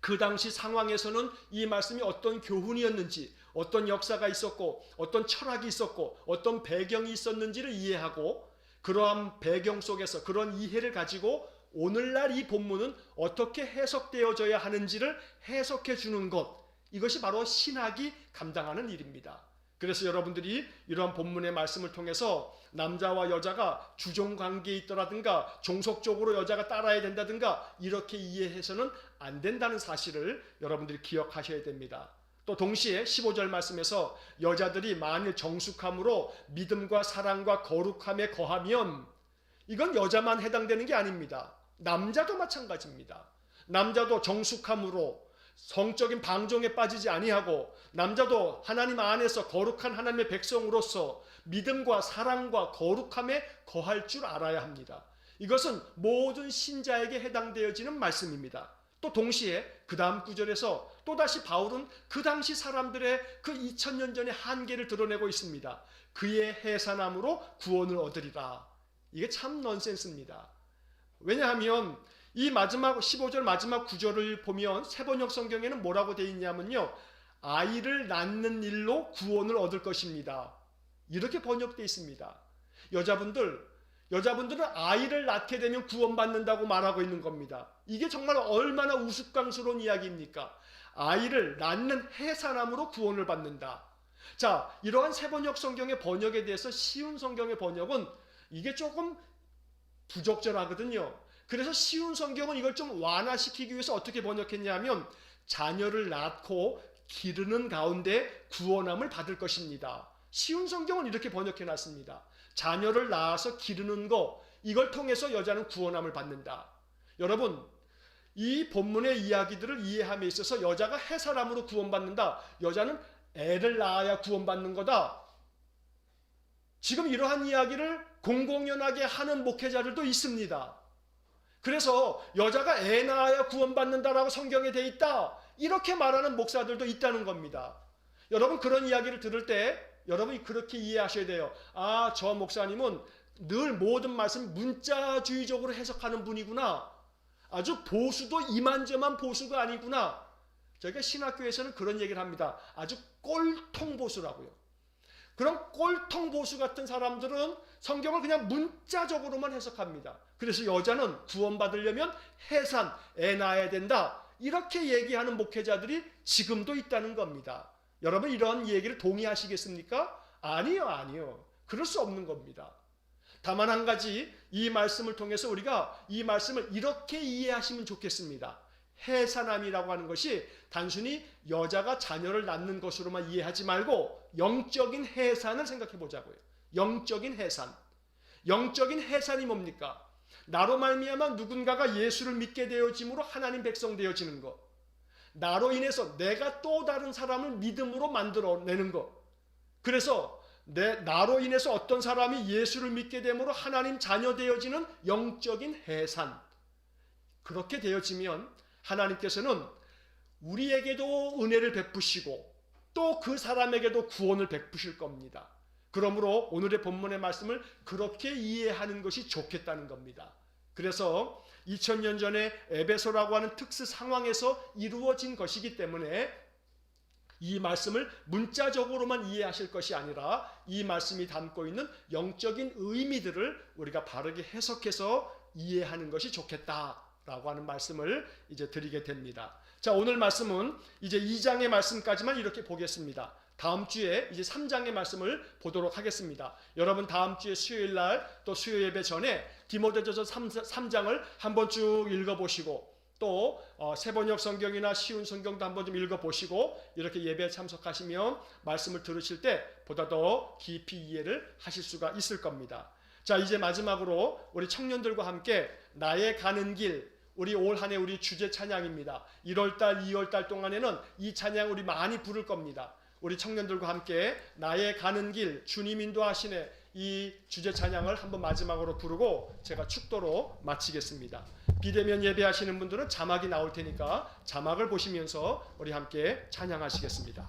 그 당시 상황에서는 이 말씀이 어떤 교훈이었는지, 어떤 역사가 있었고 어떤 철학이 있었고 어떤 배경이 있었는지를 이해하고, 그러한 배경 속에서 그런 이해를 가지고 오늘날 이 본문은 어떻게 해석되어져야 하는지를 해석해 주는 것, 이것이 바로 신학이 감당하는 일입니다. 그래서 여러분들이 이러한 본문의 말씀을 통해서 남자와 여자가 주종관계에 있더라든가 종속적으로 여자가 따라야 된다든가 이렇게 이해해서는 안 된다는 사실을 여러분들이 기억하셔야 됩니다. 또 동시에 15절 말씀에서 여자들이 만일 정숙함으로 믿음과 사랑과 거룩함에 거하면, 이건 여자만 해당되는 게 아닙니다. 남자도 마찬가지입니다. 남자도 정숙함으로 성적인 방종에 빠지지 아니하고, 남자도 하나님 안에서 거룩한 하나님의 백성으로서 믿음과 사랑과 거룩함에 거할 줄 알아야 합니다. 이것은 모든 신자에게 해당되어지는 말씀입니다. 또 동시에 그 다음 구절에서 또다시 바울은 그 당시 사람들의 그 2000년 전의 한계를 드러내고 있습니다. 그의 해산함으로 구원을 얻으리라. 이게 참 넌센스입니다. 왜냐하면 이 마지막 15절 마지막 구절을 보면 세번역 성경에는 뭐라고 되어 있냐면요, 아이를 낳는 일로 구원을 얻을 것입니다. 이렇게 번역되어 있습니다. 여자분들은 아이를 낳게 되면 구원받는다고 말하고 있는 겁니다. 이게 정말 얼마나 우스꽝스러운 이야기입니까? 아이를 낳는 해산함으로 구원을 받는다. 자, 이러한 세번역 성경의 번역에 대해서 쉬운 성경의 번역은 이게 조금 부적절하거든요. 그래서 쉬운 성경은 이걸 좀 완화시키기 위해서 어떻게 번역했냐면 자녀를 낳고 기르는 가운데 구원함을 받을 것입니다. 쉬운 성경은 이렇게 번역해 놨습니다. 자녀를 낳아서 기르는 거, 이걸 통해서 여자는 구원함을 받는다. 여러분, 이 본문의 이야기들을 이해함에 있어서 여자가 해산함으로 구원받는다, 여자는 애를 낳아야 구원받는 거다, 지금 이러한 이야기를 공공연하게 하는 목회자들도 있습니다. 그래서 여자가 애 낳아야 구원받는다라고 성경에 돼 있다, 이렇게 말하는 목사들도 있다는 겁니다. 여러분, 그런 이야기를 들을 때 여러분이 그렇게 이해하셔야 돼요. 아, 저 목사님은 늘 모든 말씀 문자주의적으로 해석하는 분이구나. 아주 보수도 이만저만 보수가 아니구나. 저희가 신학교에서는 그런 얘기를 합니다. 아주 꼴통 보수라고요. 그런 꼴통 보수 같은 사람들은 성경을 그냥 문자적으로만 해석합니다. 그래서 여자는 구원받으려면 해산, 애 낳아야 된다, 이렇게 얘기하는 목회자들이 지금도 있다는 겁니다. 여러분, 이런 얘기를 동의하시겠습니까? 아니요. 그럴 수 없는 겁니다. 다만 한 가지, 이 말씀을 통해서 우리가 이 말씀을 이렇게 이해하시면 좋겠습니다. 해산함이라고 하는 것이 단순히 여자가 자녀를 낳는 것으로만 이해하지 말고 영적인 해산을 생각해 보자고요. 영적인 해산. 영적인 해산이 뭡니까? 나로 말미암아 누군가가 예수를 믿게 되어짐으로 하나님 백성 되어지는 것. 나로 인해서 내가 또 다른 사람을 믿음으로 만들어내는 것. 그래서 나로 인해서 어떤 사람이 예수를 믿게 됨으로 하나님 자녀 되어지는 영적인 해산. 그렇게 되어지면 하나님께서는 우리에게도 은혜를 베푸시고 또 그 사람에게도 구원을 베푸실 겁니다. 그러므로 오늘의 본문의 말씀을 그렇게 이해하는 것이 좋겠다는 겁니다. 그래서 2000년 전에 에베소라고 하는 특수 상황에서 이루어진 것이기 때문에 이 말씀을 문자적으로만 이해하실 것이 아니라 이 말씀이 담고 있는 영적인 의미들을 우리가 바르게 해석해서 이해하는 것이 좋겠다라고 하는 말씀을 이제 드리게 됩니다. 자, 오늘 말씀은 이제 2장의 말씀까지만 이렇게 보겠습니다. 다음 주에 이제 3장의 말씀을 보도록 하겠습니다. 여러분, 다음 주에 수요일 날 또 수요 예배 전에 디모데전서 3장을 한번 쭉 읽어보시고 또 세번역 성경이나 쉬운 성경도 한번 좀 읽어보시고 이렇게 예배에 참석하시면 말씀을 들으실 때 보다 더 깊이 이해를 하실 수가 있을 겁니다. 자, 이제 마지막으로 우리 청년들과 함께 나의 가는 길, 우리 올 한 해 우리 주제 찬양입니다. 1월달, 2월달 동안에는 이 찬양 우리 많이 부를 겁니다. 우리 청년들과 함께 나의 가는 길, 주님 인도하시네, 이 주제 찬양을 한번 마지막으로 부르고 제가 축도로 마치겠습니다. 비대면 예배하시는 분들은 자막이 나올 테니까 자막을 보시면서 우리 함께 찬양하시겠습니다.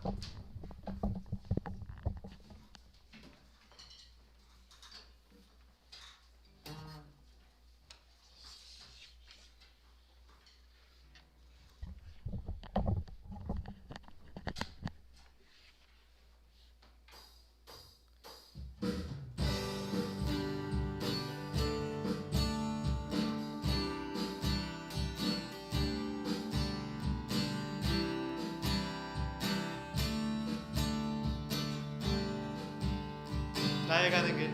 나의 가는 길,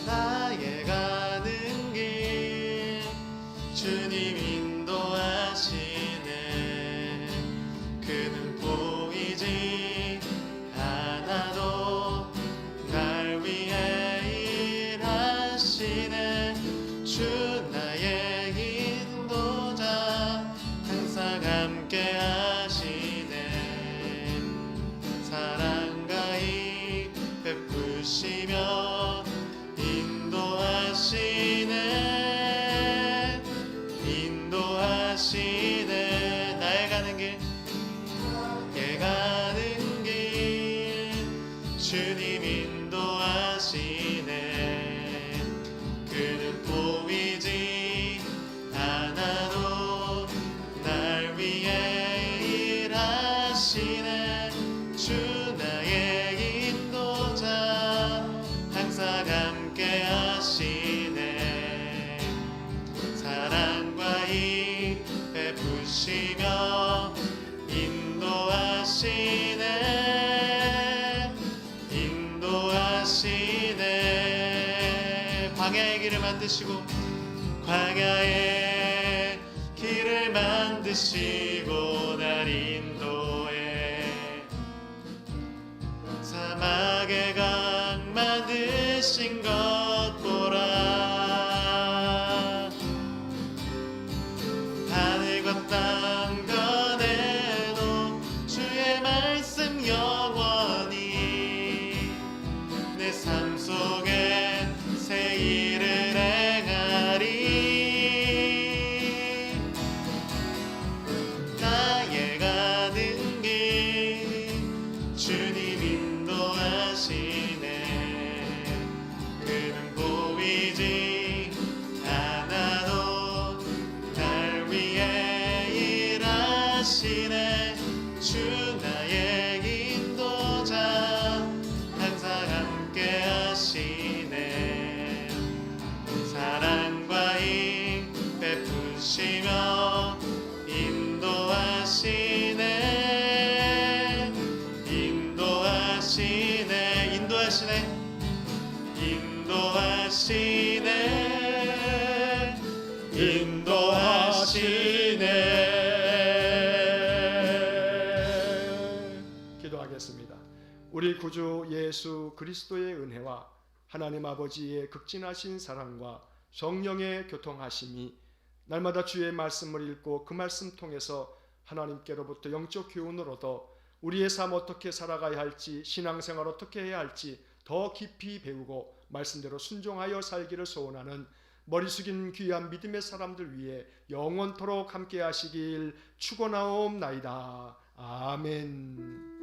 나의 가는 길, 주님 인도하시네. 그는 보이지 않아도 날 위해 일하시네. 주 나의 인도자, 항상 함께 하시네. 사랑과 베푸시며 인도하시네. 주 나의 인도자 항상 함께 하시네. 사랑과 힘 베푸시며 인도하시네. 인도하시네. 광야의 길을 만드시고 광야의 길을 만드시고 날 인도해. 사막의 강 만드신 것 보라. 하늘과 땅 거내놓 주의 말씀 영원히 내 삶 속에 새 일을 행하리. 나의 가는 길 주님 인도하시네. 그는 보이지 않아도 날 위해 일하시네. 주 나의 인도자 항상 함께 하시네. 사랑과 힘 베푸시며 인도하시네. 인도하시네. 인도하시네. 인도하시네. 인도하시네.
기도하겠습니다. 우리 구주 예수 그리스도의 은혜와 하나님 아버지의 극진하신 사랑과 성령의 교통하심이 날마다 주의 말씀을 읽고 그 말씀 통해서 하나님께로부터 영적 교훈을 얻어 우리의 삶 어떻게 살아가야 할지, 신앙생활 어떻게 해야 할지 더 깊이 배우고 말씀대로 순종하여 살기를 소원하는 머리 숙인 귀한 믿음의 사람들 위해 영원토록 함께 하시길 축원하옵나이다. 아멘.